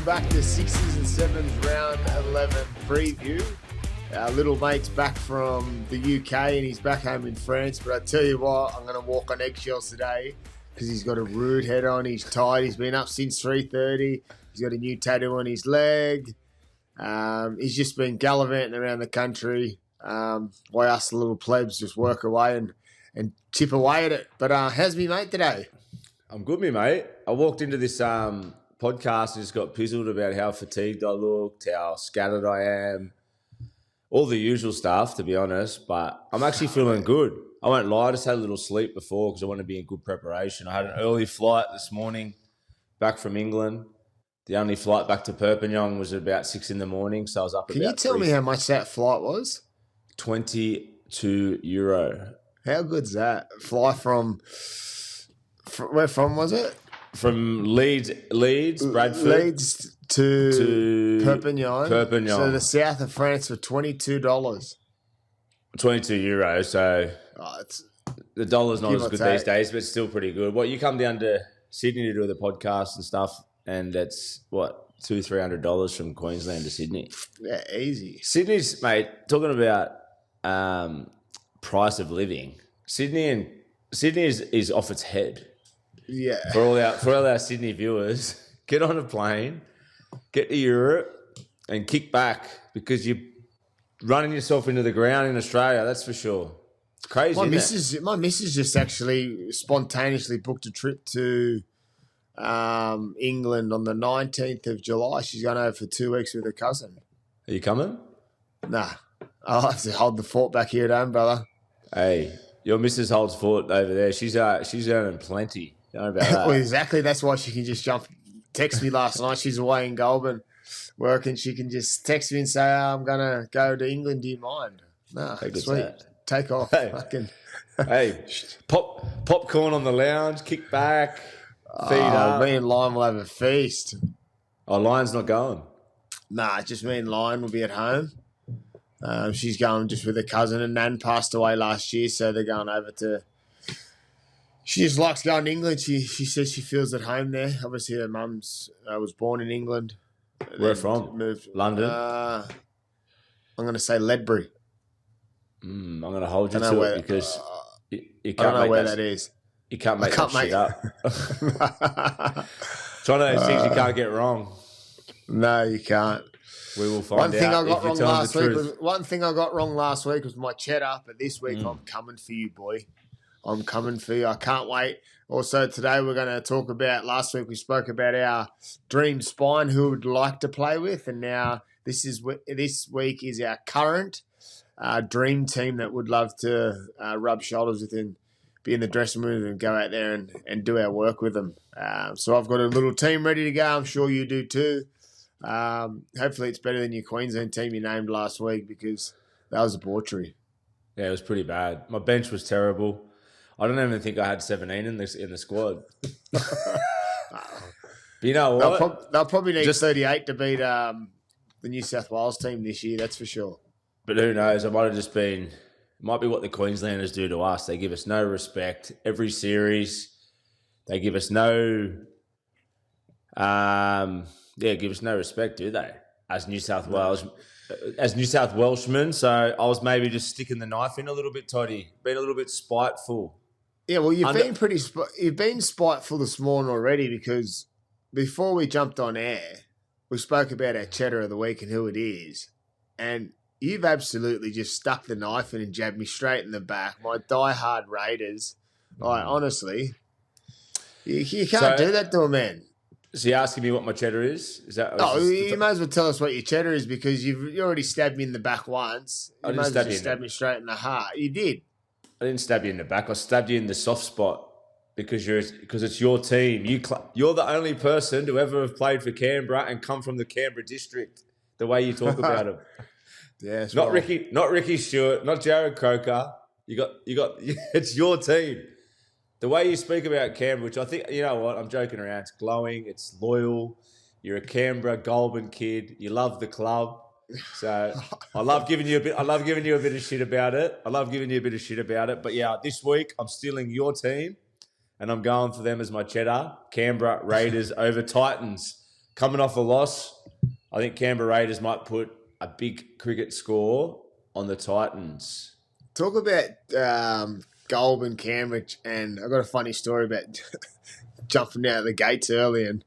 back to Sixes and Sevens round 11 preview. Our little mate's back from the UK and he's back home in France. But I tell you what, I'm going to walk on eggshells today because he's got a rude head on. He's tired. He's been up since 3:30. He's got a new tattoo on his leg. He's just been gallivanting around the country. While us little plebs just work away and chip away at it. But how's me mate today? I'm good, me mate. I walked into this podcast and just got pizzled about how fatigued I looked, how scattered I am, all the usual stuff, to be honest. But I'm actually feeling good. I won't lie, I just had a little sleep before because I want to be in good preparation. I had an early flight this morning back from England. The only flight back to Perpignan was about 6 a.m, so I was up Can you tell me how much that flight was? €22. How good's that? Fly from where from was it? From Leeds, Bradford. Leeds to Perpignan. So the south of France for $22. €22. So the dollar's not as good these days, but it's still pretty good. What, you come down to Sydney to do the podcast and stuff, and that's what, $200-300 from Queensland to Sydney. Yeah, easy. Sydney's, mate, talking about price of living. Sydney is off its head. Yeah. For all our Sydney viewers, get on a plane, get to Europe, and kick back because you're running yourself into the ground in Australia. That's for sure. It's crazy. My missus just actually spontaneously booked a trip to England on the 19th of July. She's going over for 2 weeks with her cousin. Are you coming? Nah, I'll have to hold the fort back here at home, brother. Hey, your missus holds fort over there. She's earning plenty. Don't know about that. Well, exactly. That's why she can just text me last night. She's away in Goulburn working. She can just text me and say, I'm going to go to England. Do you mind? No, sweet. Take off. Hey, popcorn on the lounge, kick back, feed up. Me and Lion will have a feast. Oh, Lion's not going? Nah, just me and Lion will be at home. She's going just with her cousin, and Nan passed away last year, so they're going over to... She just likes going to England. She says she feels at home there. Obviously, her mum's was born in England. Where from? Moved London? I'm going to say Ledbury. I'm going to hold you to it because you can't. I don't know where that is. You can't make that shit up. It's one of those things you can't get wrong. No, you can't. We will find One thing out. I got wrong last week was my cheddar, but this week I'm coming for you, boy. I'm coming for you. I can't wait. Also, today we're going to talk about, last week we spoke about our dream spine who would like to play with, and now this week is our current dream team that would love to rub shoulders with and be in the dressing room and go out there and do our work with them. So I've got a little team ready to go. I'm sure you do too. Hopefully it's better than your Queensland team you named last week because that was a debauchery. Yeah, it was pretty bad. My bench was terrible. I don't even think I had 17 in the squad. But you know what? They'll probably need 38 to beat the New South Wales team this year, that's for sure. But who knows? It might be what the Queenslanders do to us. They give us no respect. Every series, they give us no respect, do they? As New South Welshmen. So I was maybe just sticking the knife in a little bit, Toddy. Being a little bit spiteful. Yeah, well, you've been spiteful this morning already because before we jumped on air, we spoke about our cheddar of the week and who it is, and you've absolutely just stuck the knife in and jabbed me straight in the back. My diehard Raiders, honestly, you can't do that to a man. So you're asking me what my cheddar is? You may as well tell us what your cheddar is because you already stabbed me in the back once. You might as well just stab me straight in the heart. You did. I didn't stab you in the back. I stabbed you in the soft spot because it's your team. You're the only person to ever have played for Canberra and come from the Canberra district. The way you talk about him. Yeah, not Ricky Stewart, not Jared Croker. You got. It's your team. The way you speak about Canberra, which I think, you know what, I'm joking around. It's glowing. It's loyal. You're a Canberra Goulburn kid. You love the club. So I love giving you a bit of shit about it. But yeah, this week I'm stealing your team and I'm going for them as my cheddar. Canberra Raiders over Titans. coming off a loss, I think Canberra Raiders might put a big cricket score on the Titans. Talk about Goulburn, Canberra, and I've got a funny story about jumping out of the gates early and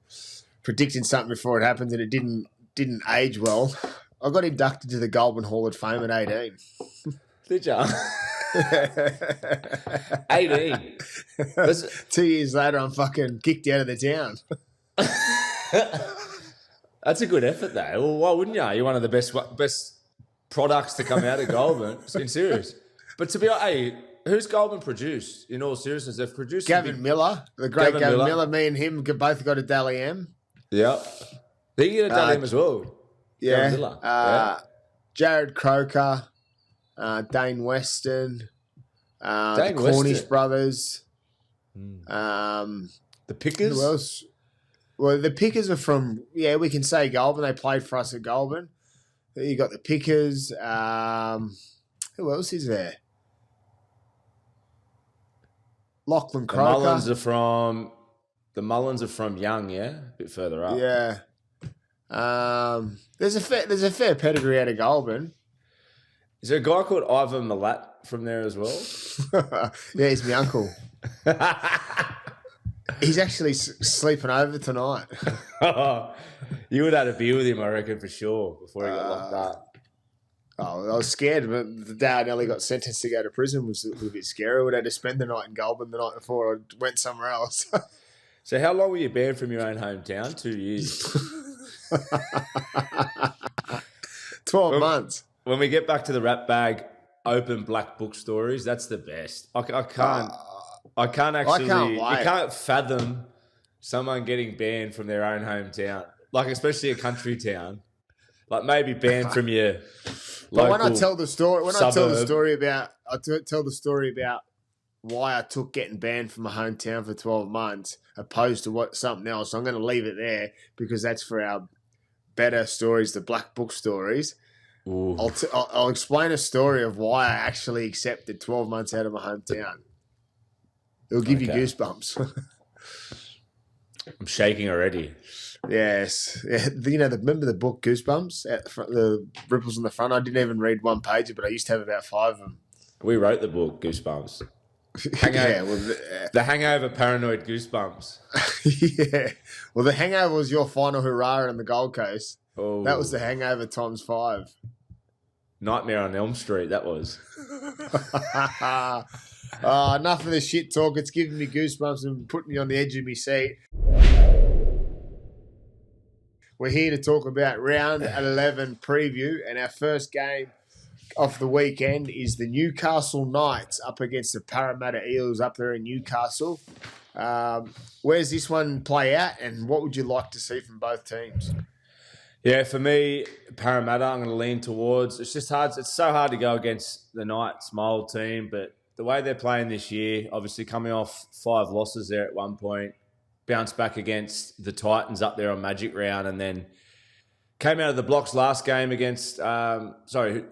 predicting something before it happens, and it didn't age well. I got inducted to the Goulburn Hall of Fame at 18. Did you? 18. 2 years later, I'm fucking kicked out of the town. That's a good effort, though. Well, why wouldn't you? You're one of the best products to come out of Goulburn. In serious. But to be honest, hey, who's Goulburn produced? In all seriousness, they've produced Gavin Miller, the great Gavin Miller. Me and him both got a Dally M. Yeah. He got a Dally M as well. Yeah. Jared Croker, Dane Weston, the Cornish brothers. The Pickers? Who else? Well, the Pickers are from, we can say Goulburn. They played for us at Goulburn. You got the Pickers. Who else is there? Lachlan Croker. The Mullins are from Young, yeah? A bit further up. Yeah. There's a fair pedigree out of Goulburn. Is there a guy called Ivan Milat from there as well? Yeah, he's my uncle. He's actually sleeping over tonight. You would have had a beer with him, I reckon, for sure, before he got locked up. Oh, I was scared, but the day I nearly got sentenced to go to prison was a little bit scary. I would have to spend the night in Goulburn the night before I went somewhere else. So how long were you banned from your own hometown? 2 years. 12 months. When we get back to the rap bag, open black book stories, that's the best. I can't actually. You can't fathom someone getting banned from their own hometown, like especially a country town, like maybe banned from your. But when I tell the story, I tell the story about why I took getting banned from my hometown for 12 months, opposed to something else. I'm going to leave it there because that's for our better stories, the black book stories. I'll explain a story of why I actually accepted 12 months out of my hometown. It'll give you goosebumps. I'm shaking already. Yes. Yeah, remember the book Goosebumps? At the front, the ripples in the front? I didn't even read one page, but I used to have about 5 of them. We wrote the book Goosebumps. The Hangover Paranoid Goosebumps. Yeah. Well, The Hangover was your final hurrah on the Gold Coast. Oh. That was The Hangover times 5. Nightmare on Elm Street, that was. Enough of the shit talk. It's giving me goosebumps and putting me on the edge of my seat. We're here to talk about round 11 preview, and our first game of the weekend is the Newcastle Knights up against the Parramatta Eels up there in Newcastle. Where's this one play out, and what would you like to see from both teams? Yeah, for me, Parramatta, I'm going to lean towards. It's just hard. It's so hard to go against the Knights, my old team, but the way they're playing this year, obviously coming off 5 losses there at one point, bounced back against the Titans up there on Magic Round, and then came out of the blocks last game against. Sorry,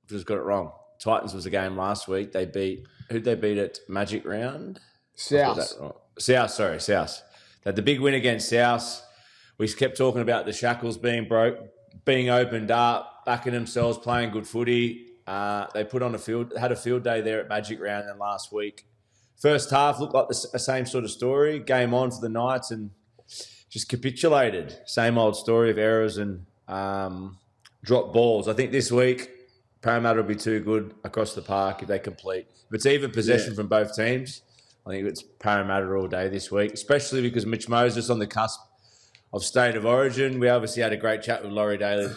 just got it wrong. Titans was a game last week. Who'd they beat at Magic Round? South. South. They had the big win against South. We kept talking about the shackles being being opened up, backing themselves, playing good footy. They had a field day there at Magic Round then last week. First half looked like the same sort of story. Game on for the Knights and just capitulated. Same old story of errors and drop balls. I think this week Parramatta will be too good across the park if they complete. If it's even possession from both teams, I think it's Parramatta all day this week, especially because Mitch Moses on the cusp of State of Origin. We obviously had a great chat with Laurie Daly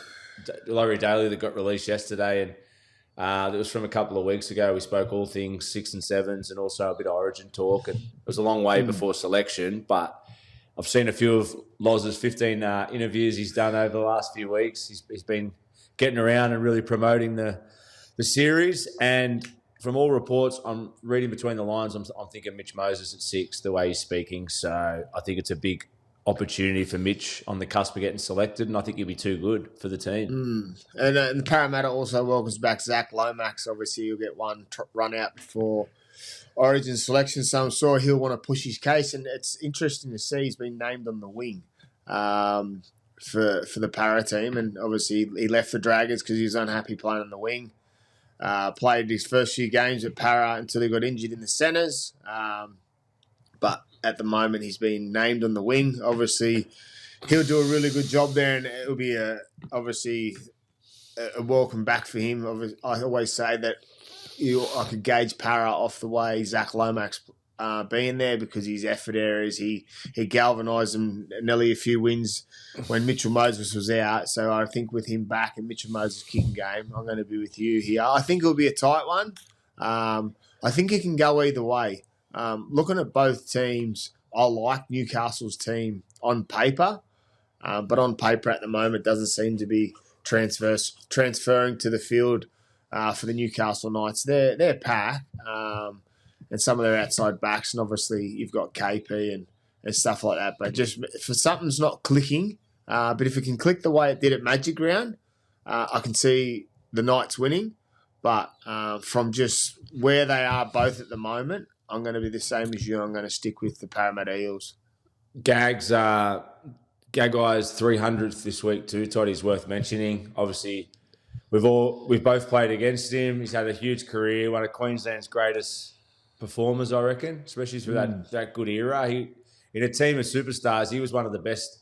that got released yesterday, and it was from a couple of weeks ago. We spoke all things 6 and 7s and also a bit of Origin talk. And it was a long way before selection, but I've seen a few of Loz's 15 interviews he's done over the last few weeks. He's been getting around and really promoting the series. And from all reports, I'm reading between the lines, I'm thinking Mitch Moses at 6, the way he's speaking. So I think it's a big opportunity for Mitch on the cusp of getting selected, and I think he'll be too good for the team. And Parramatta also welcomes back Zach Lomax. Obviously, he'll get one run out before Origin selection, so I'm sure he'll want to push his case, and it's interesting to see he's been named on the wing. for the Para team, and obviously he left the Dragons because he was unhappy playing on the wing. Played his first few games at Para until he got injured in the centres, but at the moment he's been named on the wing. Obviously, he'll do a really good job there, and it'll be obviously a welcome back for him. I always say that I could gauge Para off the way Zach Lomax being there, because his effort areas, he galvanised them nearly a few wins when Mitchell Moses was out. So I think with him back and Mitchell Moses' kicking game, I'm going to be with you here. I think it'll be a tight one. I think it can go either way. Looking at both teams, I like Newcastle's team on paper, but on paper at the moment doesn't seem to be transferring to the field for the Newcastle Knights. They're packed. And some of their outside backs, and obviously you've got KP and stuff like that. But just for something's not clicking, but if it can click the way it did at Magic Round, I can see the Knights winning. But from just where they are both at the moment, I'm going to be the same as you. I'm going to stick with the Parramatta Eels. Gags, Gagai's 300th this week too. Toddy's worth mentioning. Obviously, we've both played against him. He's had a huge career, one of Queensland's greatest performers, I reckon, especially through that good era. In a team of superstars, he was one of the best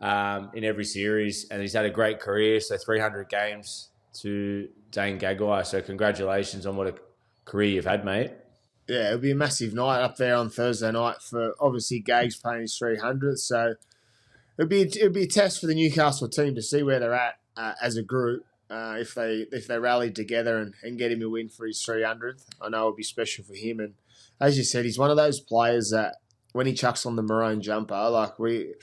in every series, and he's had a great career. So 300 games to Dane Gagai. So congratulations on what a career you've had, mate. Yeah, it'll be a massive night up there on Thursday night for obviously Gags playing his 300th. So it'll be a test for the Newcastle team to see where they're at as a group. If they rallied together and get him a win for his 300th, I know it'll be special for him. And as you said, he's one of those players that when he chucks on the maroon jumper, like when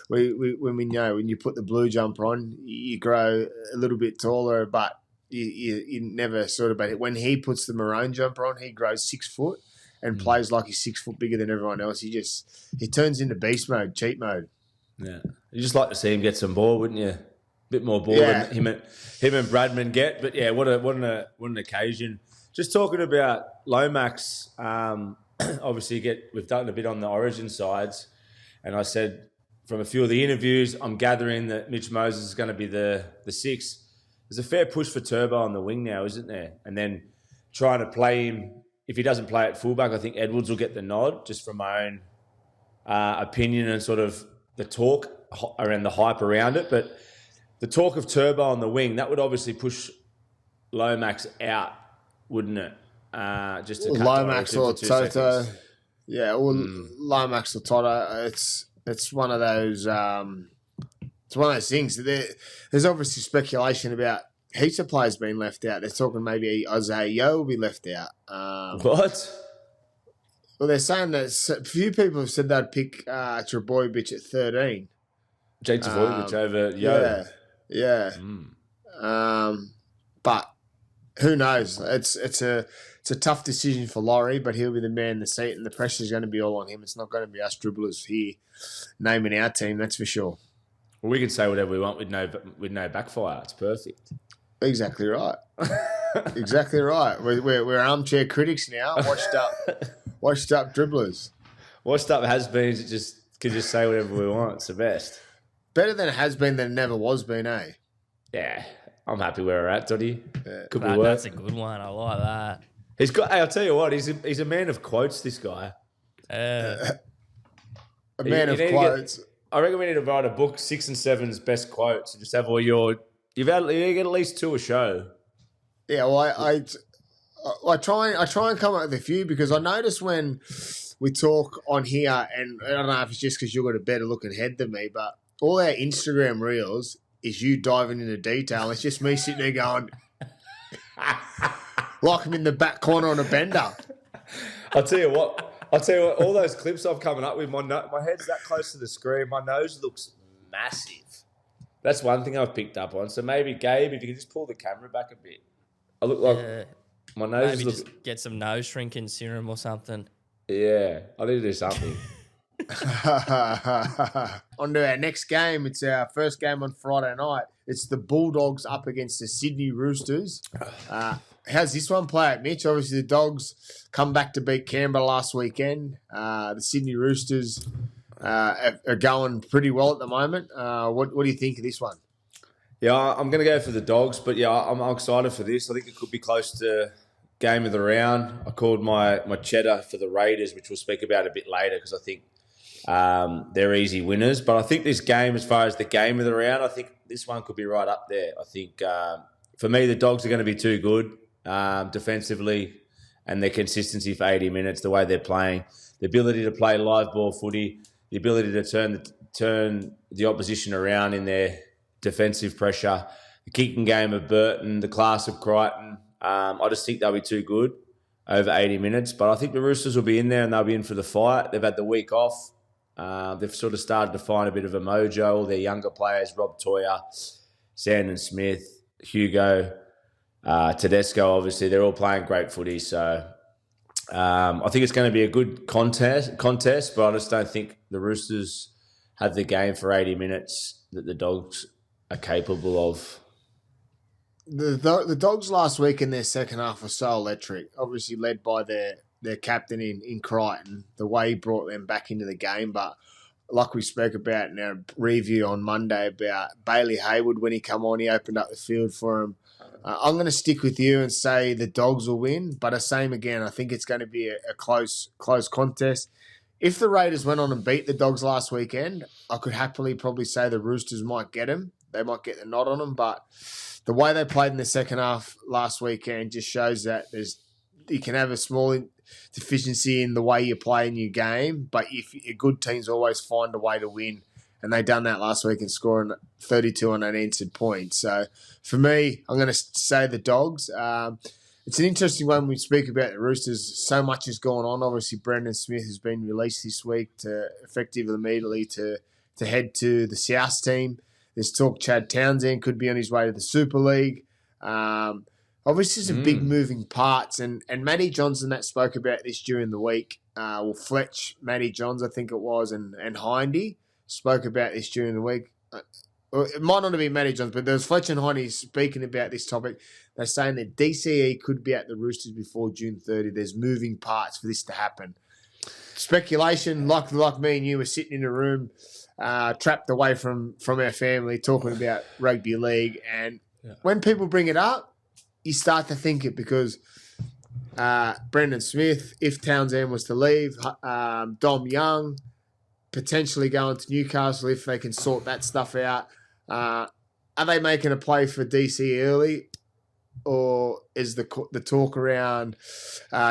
we know when you put the blue jumper on, you grow a little bit taller, but you never sort of. But when he puts the maroon jumper on, he grows 6 foot and plays like he's 6 foot bigger than everyone else. He turns into beast mode, cheat mode. Yeah, you just like to see him get some ball, wouldn't you? Bit more ball than him and Bradman get, but yeah, what an occasion. Just talking about Lomax, obviously we've done a bit on the Origin sides, and I said from a few of the interviews, I'm gathering that Mitch Moses is going to be the 6. There's a fair push for Turbo on the wing now, isn't there? And then trying to play him, if he doesn't play at fullback, I think Edwards will get the nod, just from my own opinion and sort of the talk around the hype around it, but the talk of Turbo on the wing, that would obviously push Lomax out, wouldn't it? Just to cut Lomax or Toto. seconds. Yeah, or Lomax or Toto. It's one of those things. There's obviously speculation about heaps of players being left out. They're talking maybe Isaiah Yeo will be left out. What? Well, they're saying that a few people have said they'd pick Trebojevic at 13. Jake Trebojevic over Yeo. Yeah. But who knows? It's a tough decision for Laurie, but he'll be the man in the seat, and the pressure's going to be all on him. It's not going to be us dribblers here naming our team, that's for sure. Well, we can say whatever we want with no backfire. It's perfect. Exactly right. Exactly right. We're armchair critics now. Washed up dribblers. Washed up has-beens that can just say whatever we want. It's the best. Better than it has been than it never was been, eh? Yeah, I'm happy where we're at, Dotty. Yeah. Could be worse. That's a good one. I like that. He's got. Hey, I'll tell you what. He's a man of quotes. This guy. A man of quotes. I reckon we need to write a book, 6 and 7's best quotes, and just have all your. You get at least 2 a show. Yeah, well, I try and come up with a few, because I notice when we talk on here, and I don't know if it's just because you've got a better looking head than me, but all our Instagram reels is you diving into detail. It's just me sitting there going, like I'm in the back corner on a bender. I'll tell you what, all those clips I've coming up with, my head's that close to the screen. My nose looks massive. That's one thing I've picked up on. So maybe, Gabe, if you could just pull the camera back a bit. I look like my nose Maybe looks... just get some nose shrinking serum or something. Yeah, I need to do something. On to our next game. It's our first game on Friday night. It's the Bulldogs up against the Sydney Roosters. How's this one play out, Mitch? Obviously, the Dogs come back to beat Canberra last weekend. The Sydney Roosters are going pretty well at the moment. What do you think of this one? Yeah, I'm going to go for the Dogs, but yeah, I'm excited for this. I think it could be close to game of the round. I called my cheddar for the Raiders, which we'll speak about a bit later because I think they're easy winners. But I think this game, as far as the game of the round, I think this one could be right up there. I think for me, the Dogs are going to be too good defensively, and their consistency for 80 minutes, the way they're playing, the ability to play live ball footy, the ability to turn the opposition around in their defensive pressure, the kicking game of Burton, the class of Crichton. I just think they'll be too good over 80 minutes. But I think the Roosters will be in there and they'll be in for the fight. They've had the week off. They've sort of started to find a bit of a mojo. All their younger players, Rob Toya, Sandon Smith, Hugo, Tedesco, obviously, they're all playing great footy. So I think it's going to be a good contest, but I just don't think the Roosters have the game for 80 minutes that the Dogs are capable of. The Dogs last week in their second half were so electric, obviously led by their captain in Crichton, the way he brought them back into the game. But like we spoke about in our review on Monday about Bailey Hayward, when he come on, he opened up the field for him. I'm going to stick with you and say the Dogs will win, but the same again, I think it's going to be a close contest. If the Raiders went on and beat the Dogs last weekend, I could happily probably say the Roosters might get them. They might get the nod on them, but the way they played in the second half last weekend just shows that you can have a small deficiency in the way you play in your game, but if good teams always find a way to win, and they done that last week and scoring 32 unanswered points. So for me, I'm going to say the Dogs. It's an interesting one when we speak about the Roosters. So much has gone on. Obviously, Brendan Smith has been released this week to effectively immediately to head to the South team. There's talk Chad Townsend could be on his way to the Super League. Obviously, some big moving parts. And Matty Johnson that spoke about this during the week. Fletch, Matty Johns, I think it was, and Hindy spoke about this during the week. It might not have been Matty Johns, but there was Fletch and Hindy speaking about this topic. They're saying that DCE could be at the Roosters before June 30. There's moving parts for this to happen. Speculation, like me and you were sitting in a room, trapped away from our family, talking about rugby league. And when people bring it up, you start to think it because Brendan Smith, if Townsend was to leave, Dom Young, potentially going to Newcastle if they can sort that stuff out. Are they making a play for DC early, or is the talk around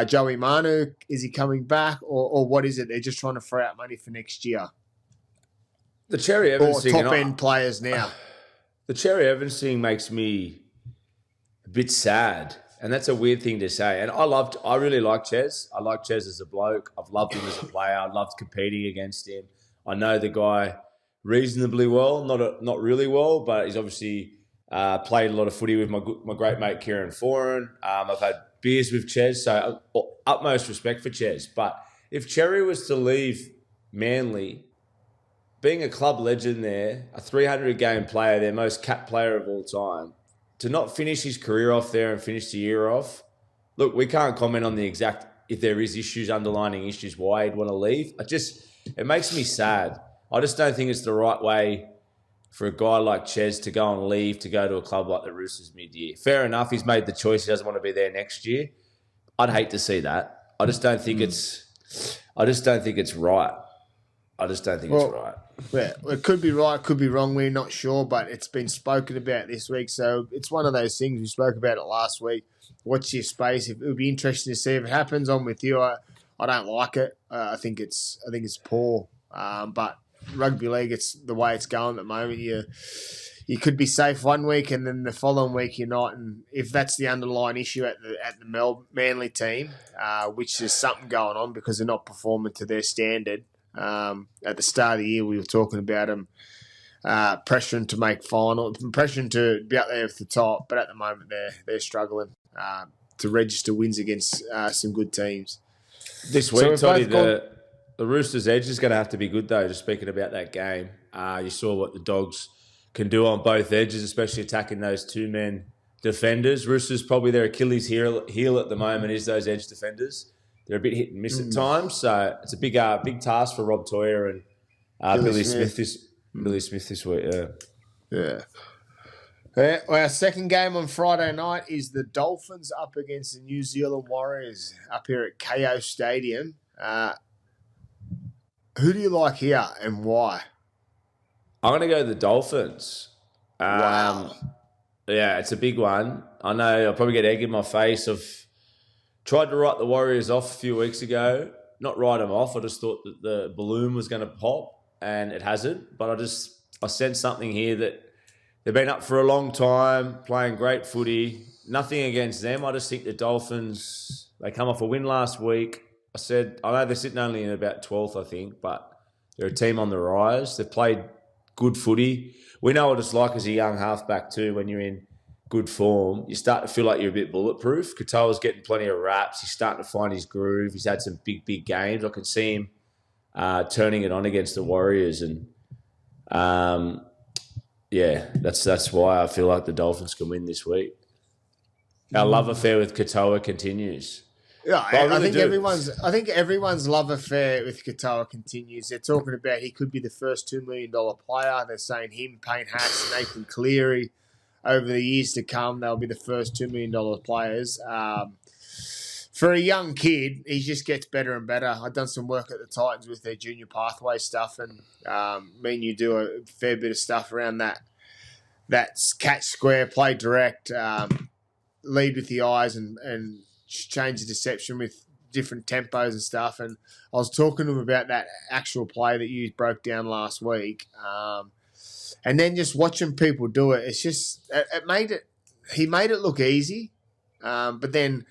Joey Manu? Is he coming back, or what is it? They're just trying to throw out money for next year. The Cherry Evans thing, top end players now. The Cherry Evans thing makes me a bit sad, and that's a weird thing to say. And I really like Ches. I like Ches as a bloke. I've loved him as a player. I loved competing against him. I know the guy reasonably well, not really well, but he's obviously played a lot of footy with my great mate Kieran Foran. I've had beers with Ches, so utmost respect for Ches. But if Cherry was to leave Manly, being a club legend there, a 300-game player, their most capped player of all time, to not finish his career off there and finish the year off, look, we can't comment on the exact, if there is underlying issues, why he'd want to leave. It makes me sad. I just don't think it's the right way for a guy like Ches to go and leave to go to a club like the Roosters mid-year. Fair enough, he's made the choice. He doesn't want to be there next year. I'd hate to see that. I just don't think it's right. I just don't think it's right. Yeah, it could be right, could be wrong. We're not sure, but it's been spoken about this week. So it's one of those things. We spoke about it last week. Watch your space. It would be interesting to see if it happens. I'm with you. I don't like it. I think it's poor. But rugby league, it's the way it's going at the moment. You could be safe one week and then the following week you're not. And if that's the underlying issue at the Manly team, which is something going on because they're not performing to their standard. At the start of the year, we were talking about them pressuring to make final, pressuring to be up there at the top, but at the moment they're struggling to register wins against some good teams. This week, Toddy, the Roosters' edge is going to have to be good, though, just speaking about that game. You saw what the Dogs can do on both edges, especially attacking those two-men defenders. Roosters, probably their Achilles heel at the moment is those edge defenders. They're a bit hit and miss at times, so it's a big task for Rob Toya and Billy Smith this week, yeah. Yeah. Well, our second game on Friday night is the Dolphins up against the New Zealand Warriors up here at KO Stadium. Who do you like here and why? I'm going to go the Dolphins. Wow. Yeah, it's a big one. I know I'll probably get egg in my face. I've tried to write the Warriors off a few weeks ago. Not write them off. I just thought that the balloon was going to pop, and it hasn't. But I sense something here that they've been up for a long time, playing great footy. Nothing against them. I just think the Dolphins, they come off a win last week. I know they're sitting only in about 12th, I think, but they're a team on the rise. They've played good footy. We know what it's like as a young halfback too. When you're in good form, you start to feel like you're a bit bulletproof. Katoa's getting plenty of raps. He's starting to find his groove. He's had some big games. I can see him turning it on against the Warriors, and that's why I feel like the Dolphins can win this week. Our love affair with Katoa continues. Yeah, I think everyone's love affair with Katoa continues. They're talking about he could be the first $2 million player. They're saying him, Payne Haas, Nathan Cleary, over the years to come, they'll be the first $2 million players. For a young kid, he just gets better and better. I've done some work at the Titans with their junior pathway stuff, and me and you do a fair bit of stuff around that. That's catch square, play direct, lead with the eyes, and change the deception with different tempos and stuff. And I was talking to him about that actual play that you broke down last week. And then just watching people do it, it's just, he made it look easy. But then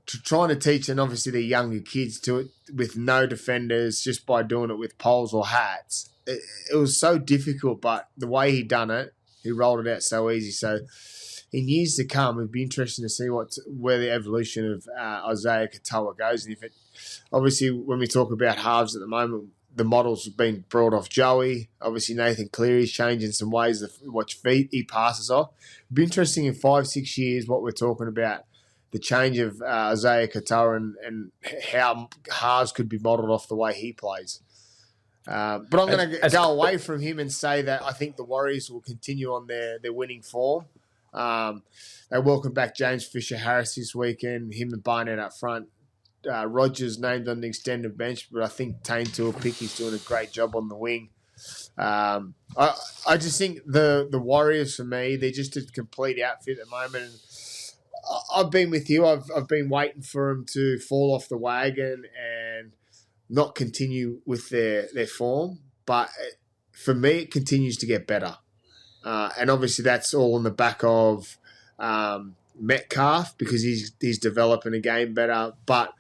trying to teach, and obviously the younger kids to it with no defenders, just by doing it with poles or hats, it was so difficult. But the way he done it, he rolled it out so easy. So in years to come, it'd be interesting to see where the evolution of Isaiah Katoa goes. And if it, obviously, when we talk about halves at the moment, the models have been brought off Joey. Obviously, Nathan Cleary's changing some ways of what feet he passes off. It'd be interesting in 5-6 years what we're talking about, the change of Isaiah Katoa and how halves could be modelled off the way he plays. But I'm going to go away from him and say that I think the Warriors will continue on their winning form. They welcome back James Fisher-Harris this weekend, him and Barnett up front. Rogers named on the extended bench, but I think Taintua Picky's doing a great job on the wing. I just think the Warriors, for me, they're just a complete outfit at the moment. And I've been with you. I've been waiting for them to fall off the wagon and not continue with their form. But for me, it continues to get better. And obviously that's all on the back of Metcalf, because he's developing a game better. But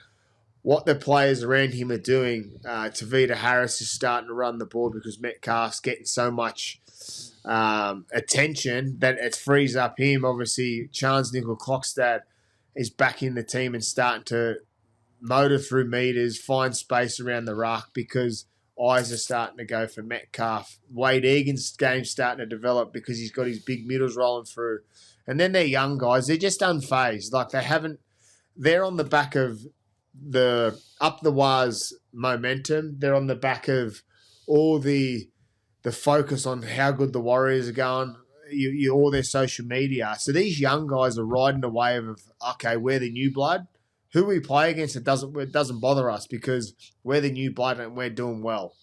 what the players around him are doing, Tavita Harris is starting to run the board because Metcalf's getting so much attention that it frees up him. Obviously, Chance Nickel-Clockstad is back in the team and starting to motor through meters, find space around the ruck because eyes are starting to go for Metcalf. Wade Egan's game's starting to develop because he's got his big middles rolling through. And then they're young guys. They're just unfazed. Like they're on the back of the up the Waz momentum. They're on the back of all the focus on how good the Warriors are going, all their social media. So these young guys are riding the wave of, okay, we're the new blood. Who we play against, it doesn't bother us because we're the new blood and we're doing well.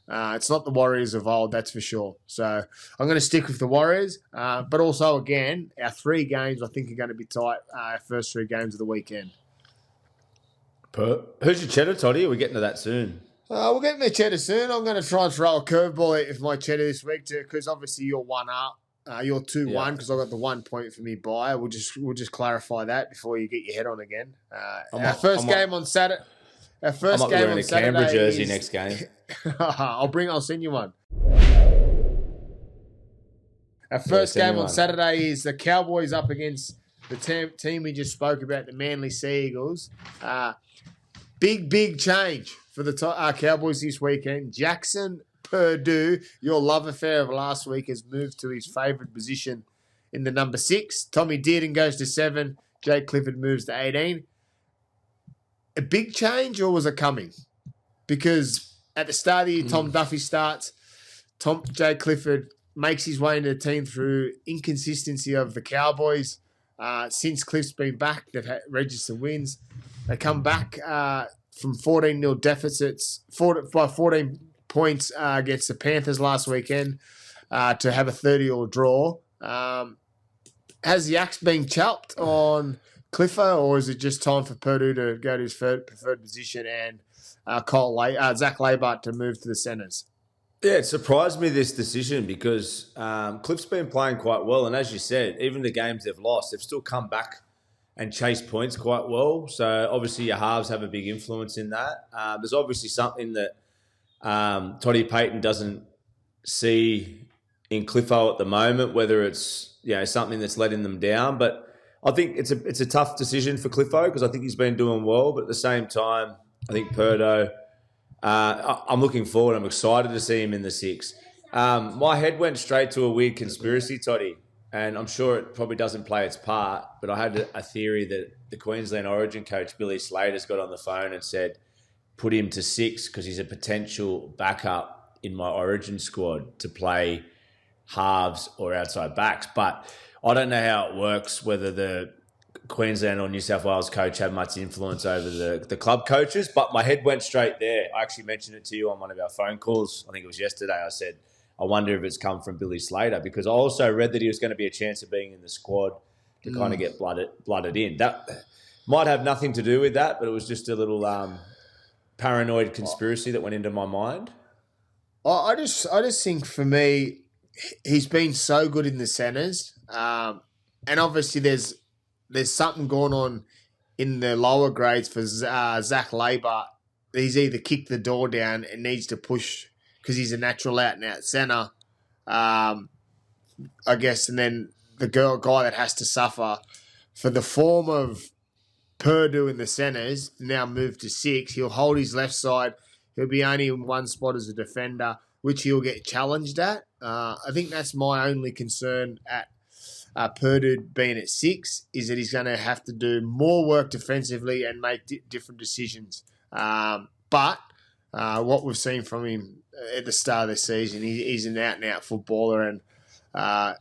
It's not the Warriors of old, that's for sure. So I'm going to stick with the Warriors. But also, again, our 3 games I think are going to be tight, our first 3 games of the weekend. Who's your cheddar, Toddy? Are we getting to that soon? We're getting the cheddar soon. I'm going to try and throw a curveball with my cheddar this week too, because obviously you're 1 up. You're 2-1 because I got the 1 point for me bye. We'll just clarify that before you get your head on again. Our first game on Saturday. Our first game on Saturday. I might be wearing a Canberra jersey next game. I'll send you one. Our first game on Saturday is the Cowboys up against the team we just spoke about, the Manly Sea Eagles. Big change for the Cowboys this weekend. Jackson Purdue, your love affair of last week, has moved to his favourite position in the number 6. Tommy Dearden goes to 7. Jake Clifford moves to 18. A big change, or was it coming? Because at the start of the year, Tom Duffy starts. Jay Clifford makes his way into the team through inconsistency of the Cowboys. Since Cliff's been back, they've had registered wins. They come back from 14-0 deficits by 14 points against the Panthers last weekend to have a 30-all draw. Has the axe been chopped on Clifford, or is it just time for Purdue to go to his preferred position and Zach Labart to move to the centres? Yeah, it surprised me, this decision, because Cliff's been playing quite well. And as you said, even the games they've lost, they've still come back and chased points quite well. So obviously your halves have a big influence in that. There's obviously something that Toddy Payton doesn't see in Cliffo at the moment, whether it's something that's letting them down. But I think it's a tough decision for Cliffo, because I think he's been doing well. But at the same time, I think Purdo, I'm looking forward. I'm excited to see him in the 6. My head went straight to a weird conspiracy, Toddy, and I'm sure it probably doesn't play its part, but I had a theory that the Queensland Origin coach, Billy Slater's got on the phone and said, put him to 6 because he's a potential backup in my Origin squad to play halves or outside backs. But I don't know how it works, whether the Queensland or New South Wales coach had much influence over the club coaches, but my head went straight there. I actually mentioned it to you on one of our phone calls. I think it was yesterday. I said, I wonder if it's come from Billy Slater, because I also read that he was going to be a chance of being in the squad to kind of get blooded in. That might have nothing to do with that, but it was just a little paranoid conspiracy that went into my mind. I just think, for me, he's been so good in the centres, and obviously there's something going on in the lower grades for Zach Labart. He's either kicked the door down and needs to push because he's a natural out-and-out centre, I guess, and then the guy that has to suffer for the form of Purdue in the centres now moved to 6. He'll hold his left side. He'll be only in one spot as a defender, which he'll get challenged at. I think that's my only concern at Purdue being at 6, is that he's going to have to do more work defensively and make different decisions. But what we've seen from him at the start of the season, he's an out-and-out footballer, and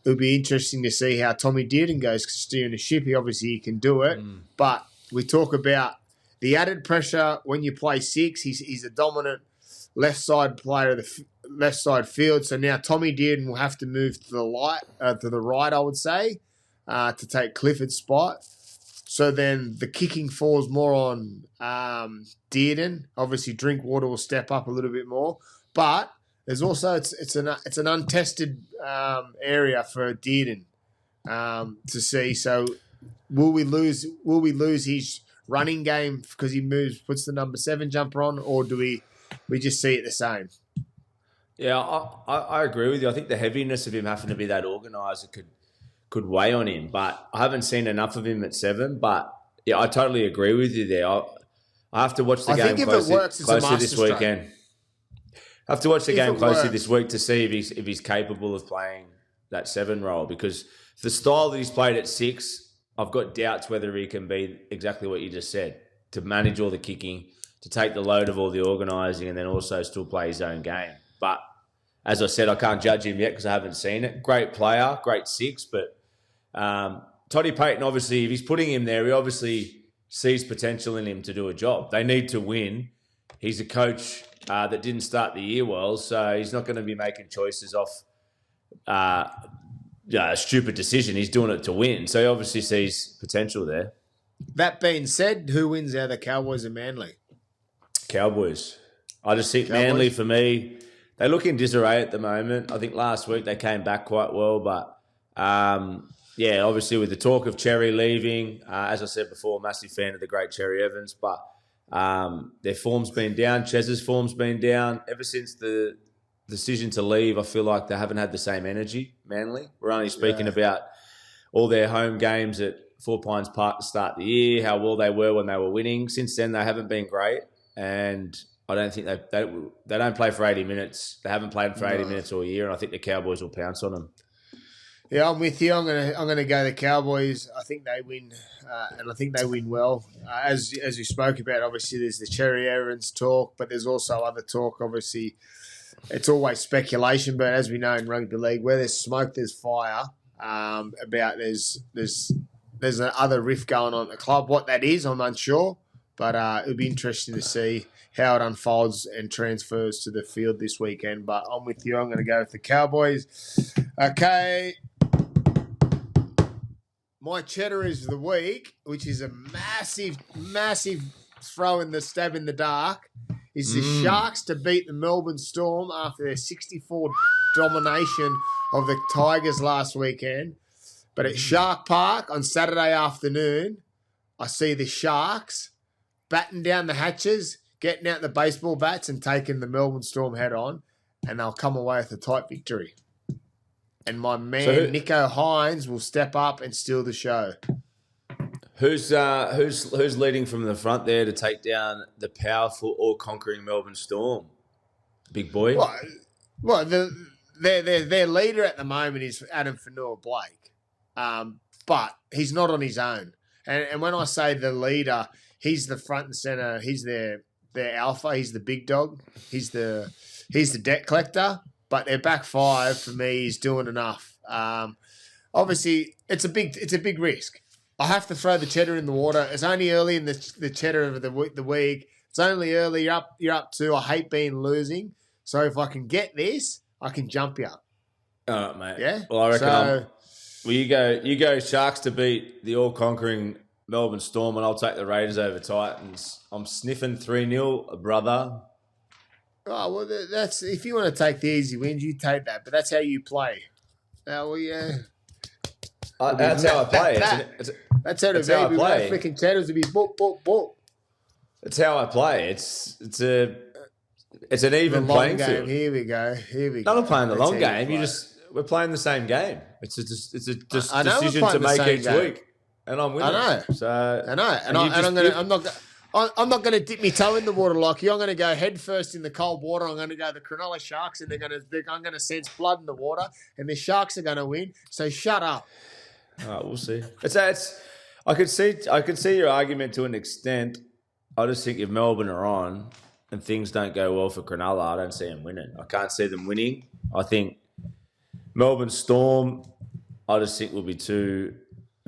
it'll be interesting to see how Tommy Dearden goes steering the ship. He can do it, but we talk about the added pressure when you play 6. He's a dominant left side player of the left side field. So now Tommy Dearden will have to move to the right, I would say, to take Clifford's spot. So then the kicking falls more on Dearden. Obviously, Drinkwater will step up a little bit more, but there's also it's an untested area for Dearden to see. So will we lose his running game because he puts the number 7 jumper on, or do we just see it the same? Yeah, I agree with you. I think the heaviness of him having to be that organiser could weigh on him, but I haven't seen enough of him at 7. But yeah, I totally agree with you there. I have to watch the game closely this weekend. I have to watch the game closely this week to see if he's capable of playing that 7 role, because the style that he's played at 6, I've got doubts whether he can be exactly what you just said, to manage all the kicking, to take the load of all the organising, and then also still play his own game. But as I said, I can't judge him yet because I haven't seen it. Great player, great 6, but Toddy Payton, obviously, if he's putting him there, he obviously sees potential in him to do a job. They need to win. He's a coach that didn't start the year well, so he's not going to be making choices off a stupid decision. He's doing it to win, so he obviously sees potential there. That being said, who wins out of the Cowboys and Manly? Cowboys. I just think Manly, for me, they look in disarray at the moment. I think last week they came back quite well, but obviously with the talk of Cherry leaving, as I said before, massive fan of the great Cherry Evans, but their form's been down. Chez's form's been down. Ever since the decision to leave, I feel like they haven't had the same energy, Manly. We're only speaking about all their home games at Four Pines Park to start the year, how well they were when they were winning. Since then, they haven't been great, and I don't think they don't play for 80 minutes. They haven't played for 80 minutes all year, and I think the Cowboys will pounce on them. Yeah, I'm with you. I'm gonna go the Cowboys. I think they win, and I think they win well. As you spoke about, obviously there's the Cherry Evans talk, but there's also other talk. Obviously, it's always speculation, but as we know in rugby league, where there's smoke, there's fire. About there's another rift going on at the club. What that is, I'm unsure, but it'll be interesting to see how it unfolds and transfers to the field this weekend. But I'm with you. I'm going to go with the Cowboys. Okay. My cheddar is the week, which is a massive, massive throw in the stab in the dark, is the Sharks to beat the Melbourne Storm after their 64 domination of the Tigers last weekend. But at Shark Park on Saturday afternoon, I see the Sharks batting down the hatches, getting out the baseball bats and taking the Melbourne Storm head on, and they'll come away with a tight victory. And my man, Nico Hines, will step up and steal the show. Who's leading from the front there to take down the powerful, all-conquering Melbourne Storm? Big boy? Well, their leader at the moment is Adam Fanua-Blake. But he's not on his own. And when I say the leader, he's the front and centre. He's their alpha. He's the big dog. He's the debt collector. But their back five for me is doing enough. Obviously, it's a big risk. I have to throw the cheddar in the water. It's only early in the cheddar of the week. It's only early. You're up two. I hate being losing. So if I can get this, I can jump you. All right, mate. Yeah. Well, I reckon. You go Sharks to beat the all-conquering Melbourne Storm, and I'll take the Raiders over Titans. I'm sniffing 3-0, brother. Oh, well, that's if you want to take the easy wins, you take that. But that's how you play. Well, yeah. That's how I play. That's how to be. We want freaking cheddars to be boop, boop, boop. That's how I play. It's an even playing game. field. Here we go. Not playing the long game. We're playing the same game. It's a decision to make each week, and I'm winning. I know. So I know, I'm not going to dip my toe in the water like you. I'm going to go head first in the cold water. I'm going to go the Cronulla Sharks, and I'm going to sense blood in the water, and the Sharks are going to win. So shut up. We'll see. I could see your argument to an extent. I just think if Melbourne are on and things don't go well for Cronulla, I don't see them winning. I can't see them winning. I think Melbourne Storm, I just think will be too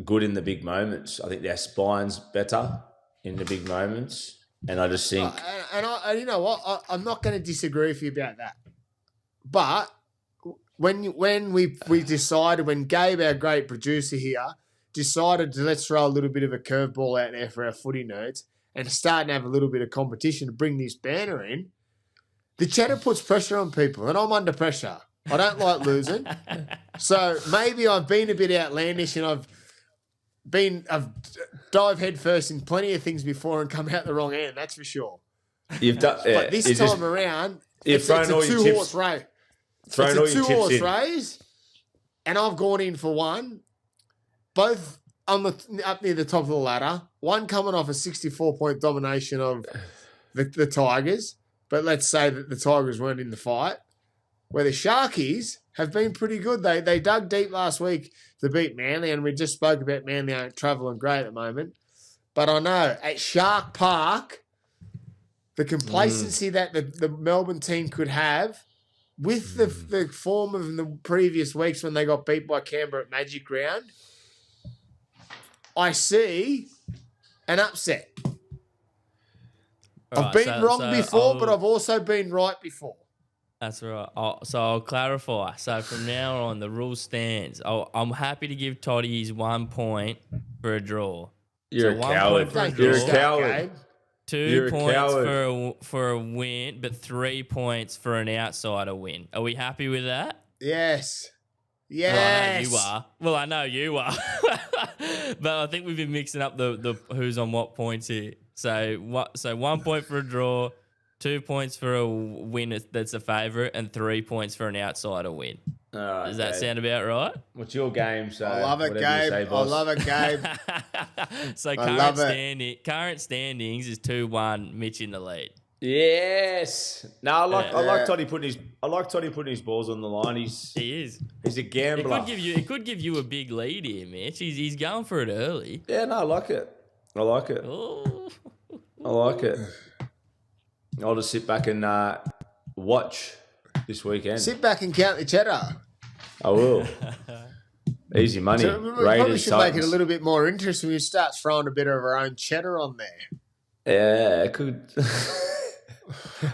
good in the big moments. I think their spine's better in the big moments, and I just think. And you know what? I'm not going to disagree with you about that. But when we decided, when Gabe, our great producer here, decided to let's throw a little bit of a curveball out there for our footy nerds and start and have a little bit of competition to bring this banner in, the cheddar puts pressure on people, and I'm under pressure. I don't like losing. So maybe I've been a bit outlandish and I've dived headfirst in plenty of things before and come out the wrong end, that's for sure. You've done, but this time around, it's a two-horse race. It's a two-horse race, and I've gone in for one. Both up near the top of the ladder. One coming off a 64-point domination of the Tigers, but let's say that the Tigers weren't in the fight. Where the Sharkies have been pretty good. They dug deep last week to beat Manly, and we just spoke about Manly aren't travelling great at the moment. But I know, at Shark Park, the complacency that the Melbourne team could have with the form of the previous weeks when they got beat by Canberra at Magic Round, I see an upset. I've been wrong before, but I've also been right before. That's right. So I'll clarify. So from now on, the rule stands. I'm happy to give Toddy his 1 point for a draw. You're a coward. You're a coward. 2 points for a win, but 3 points for an outsider win. Are we happy with that? Yes. Well, I know you are. Well, I know you are. But I think we've been mixing up the who's on what points here. So 1 point for a draw, 2 points for a win that's a favourite, and 3 points for an outsider win. Does that sound about right? What's your game? So I love it, Gabe. I love it, Gabe. So current standings is 2-1, Mitch in the lead. Yes. No, I like Yeah. Toddy putting his balls on the line. He is. He's a gambler. It could give you a big lead here, Mitch. He's going for it early. Yeah, no, I like it. Oh. I like it. I'll just sit back and watch this weekend. Sit back and count the cheddar. I will. Easy money. So we probably Raiders, should make it a Titans. little bit more interesting. We start throwing a bit of our own cheddar on there. Yeah, it could.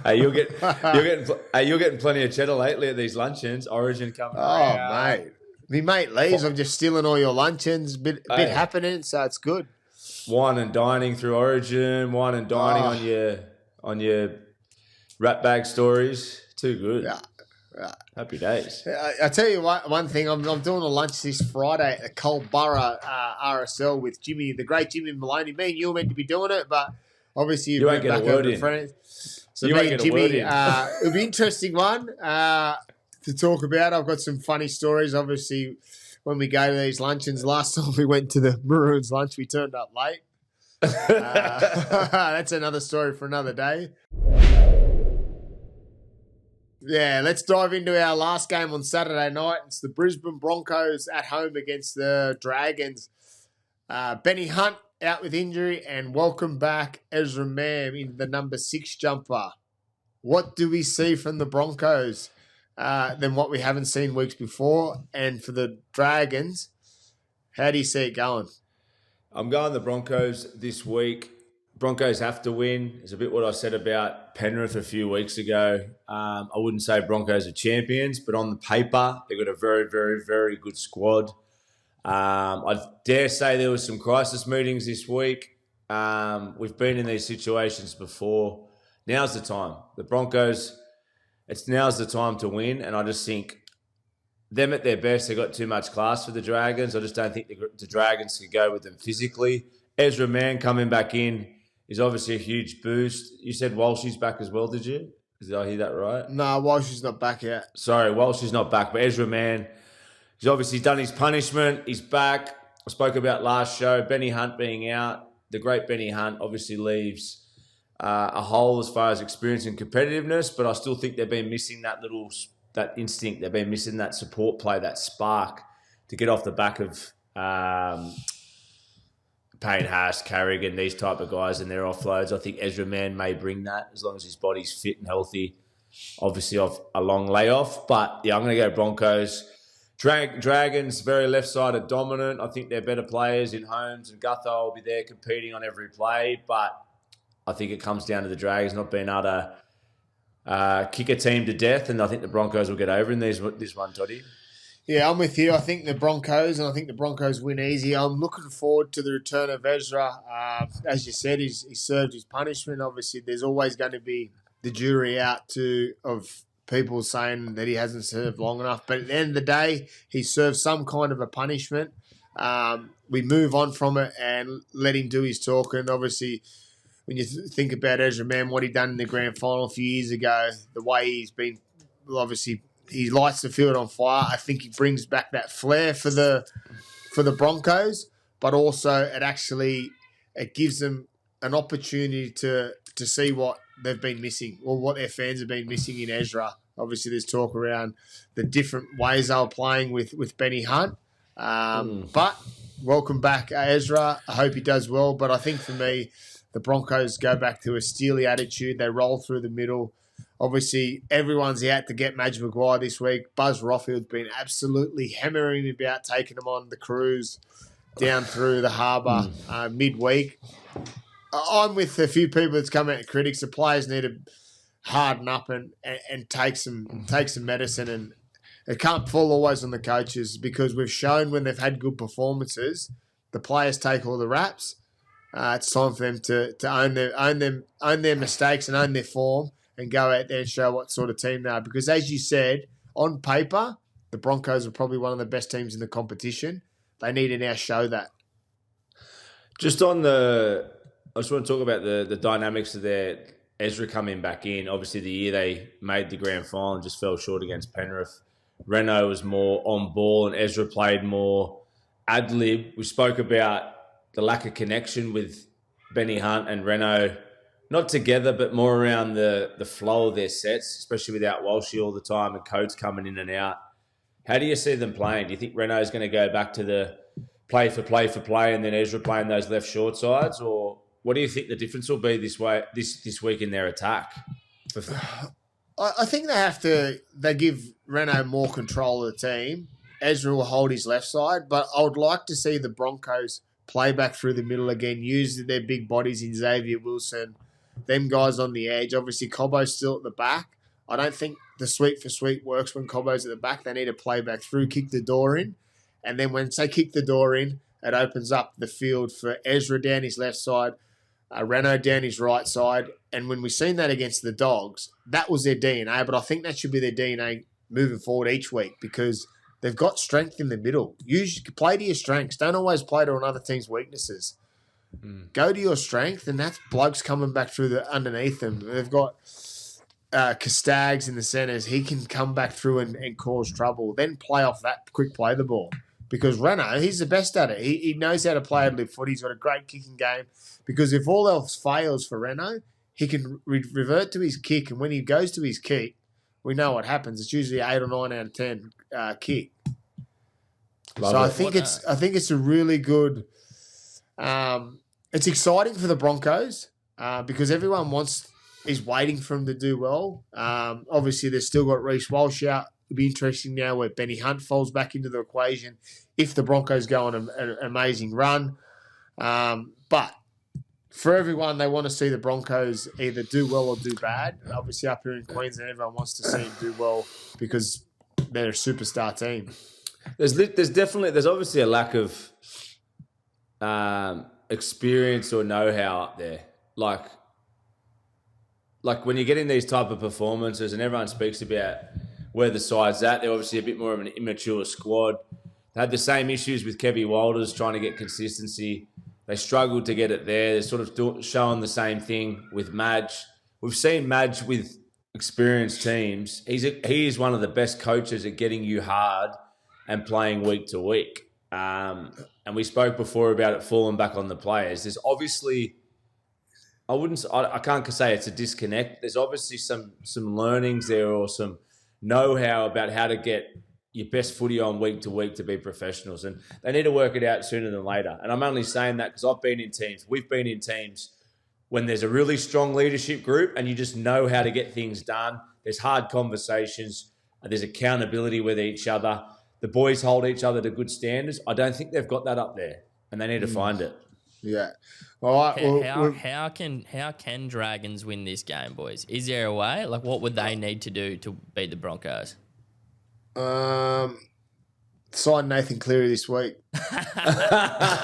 Hey, you're getting plenty of cheddar lately at these luncheons. Origin coming. Oh, mate. Me mate leaves. I'm just stealing all your luncheons. Bit happening, so it's good. Wine and dining through Origin. Wine and dining on your rat bag stories. Too good. Yeah. Happy days. I tell you what, one thing. I'm doing a lunch this Friday at the Culburra RSL with Jimmy, the great Jimmy Maloney. Me and you were meant to be doing it, but obviously You ain't get a word in. friends. So You me ain't and get a word Jimmy, in. it'll be an interesting one to talk about. I've got some funny stories. Obviously, when we go to these luncheons, last time we went to the Maroons lunch, we turned up late. That's another story for another day. Yeah, let's dive into our last game on Saturday night. It's the Brisbane Broncos at home against the Dragons. Benny Hunt out with injury, and welcome back Ezra Mam in the number 6 jumper. What do we see from the Broncos than what we haven't seen weeks before? And for the Dragons, how do you see it going? I'm going the Broncos this week. Broncos have to win. It's a bit what I said about Penrith a few weeks ago. I wouldn't say Broncos are champions, but on the paper, they've got a very, very, very good squad. I dare say there was some crisis meetings this week. We've been in these situations before. Now's the time. The Broncos, now's the time to win, and I just think them at their best, they've got too much class for the Dragons. I just don't think the Dragons can go with them physically. Ezra Mann coming back in is obviously a huge boost. You said Walshy's back as well, did you? Did I hear that right? No, Walsh not back yet. Sorry, Walshy's not back, but Ezra Mann, he's obviously done his punishment. He's back. I spoke about last show, Benny Hunt being out. The great Benny Hunt obviously leaves a hole as far as experience and competitiveness, but I still think they've been missing that instinct. They've been missing that support play, that spark to get off the back of Payne Haas, Carrigan, these type of guys and their offloads. I think Ezra Mann may bring that as long as his body's fit and healthy. Obviously off a long layoff, but yeah, I'm going to go Broncos. Dragons, very left-sided dominant. I think they're better players in Holmes, and Gutho will be there competing on every play, but I think it comes down to the Dragons not being able to kick a team to death, and I think the Broncos will get over in this one, Toddy. Yeah, I'm with you. I think the Broncos, and I think the Broncos win easy. I'm looking forward to the return of Ezra. As you said, he served his punishment. Obviously, there's always going to be the jury out of people saying that he hasn't served long enough. But at the end of the day, he served some kind of a punishment. We move on from it and let him do his talking. Obviously, when you think about Ezra Mann, what he done in the grand final a few years ago, the way he's been, obviously, he lights the field on fire. I think he brings back that flair for the Broncos, but also it gives them an opportunity to see what they've been missing or what their fans have been missing in Ezra. Obviously, there's talk around the different ways they were playing with Benny Hunt. But welcome back, Ezra. I hope he does well. But I think for me, the Broncos go back to a steely attitude. They roll through the middle. Obviously, everyone's out to get Madge Maguire this week. Buzz Rothfield's been absolutely hammering him about taking him on the cruise down through the harbour midweek. I'm with a few people that's come out, critics. The players need to harden up and take some medicine, and it can't fall always on the coaches, because we've shown when they've had good performances, the players take all the raps. It's time for them to own their mistakes and own their form, and go out there and show what sort of team they are. Because as you said, on paper, the Broncos are probably one of the best teams in the competition. They need to now show that. I just want to talk about the dynamics of their Ezra coming back in. Obviously, the year they made the grand final and just fell short against Penrith. Renault was more on ball and Ezra played more ad-lib. We spoke about the lack of connection with Benny Hunt and Renault not together, but more around the flow of their sets, especially without Walshy all the time and Coates coming in and out. How do you see them playing? Do you think Renault's going to go back to the play for play and then Ezra playing those left short sides? Or what do you think the difference will be this week in their attack? I think they give Renault more control of the team. Ezra will hold his left side, but I would like to see the Broncos play back through the middle again, use their big bodies in Xavier Wilson, them guys on the edge. Obviously, Cobbo's still at the back. I don't think the sweep for sweep works when Cobbo's at the back. They need to play back through, kick the door in. And then when they kick the door in, it opens up the field for Ezra down his left side, Renault down his right side. And when we've seen that against the Dogs, that was their DNA. But I think that should be their DNA moving forward each week because they've got strength in the middle. Play to your strengths. Don't always play to another team's weaknesses. Go to your strength, and that's blokes coming back through the underneath them. They've got Castags in the centres. He can come back through and cause trouble. Then play off that, quick play the ball. Because Renault, he's the best at it. He knows how to play at live foot. He's got a great kicking game. Because if all else fails for Renault, he can revert to his kick. And when he goes to his kick, we know what happens. It's usually 8 or 9 out of 10 kick. I think it's a really good. It's exciting for the Broncos because everyone is waiting for him to do well. Obviously, they've still got Reece Walsh out. It'll be interesting now where Benny Hunt falls back into the equation if the Broncos go on an amazing run. But for everyone, they want to see the Broncos either do well or do bad. Obviously, up here in Queensland, everyone wants to see them do well because they're a superstar team. There's obviously a lack of experience or know-how up there. Like when you're getting these type of performances and everyone speaks about where the side's at, they're obviously a bit more of an immature squad. They had the same issues with Kevy Walters trying to get consistency. They struggled to get it there. They're sort of showing the same thing with Madge. We've seen Madge with experienced teams. He is one of the best coaches at getting you hard and playing week to week. And we spoke before about it falling back on the players. There's obviously, I can't say it's a disconnect. There's obviously some learnings there or some know-how about how to get your best footy on week to week to be professionals. And they need to work it out sooner than later. And I'm only saying that because I've been in teams. We've been in teams when there's a really strong leadership group and you just know how to get things done. There's hard conversations. There's accountability with each other. The boys hold each other to good standards. I don't think they've got that up there, and they need to find it. Yeah. All right. How can Dragons win this game, boys? Is there a way? Like, what would they need to do to beat the Broncos? Sign Nathan Cleary this week. I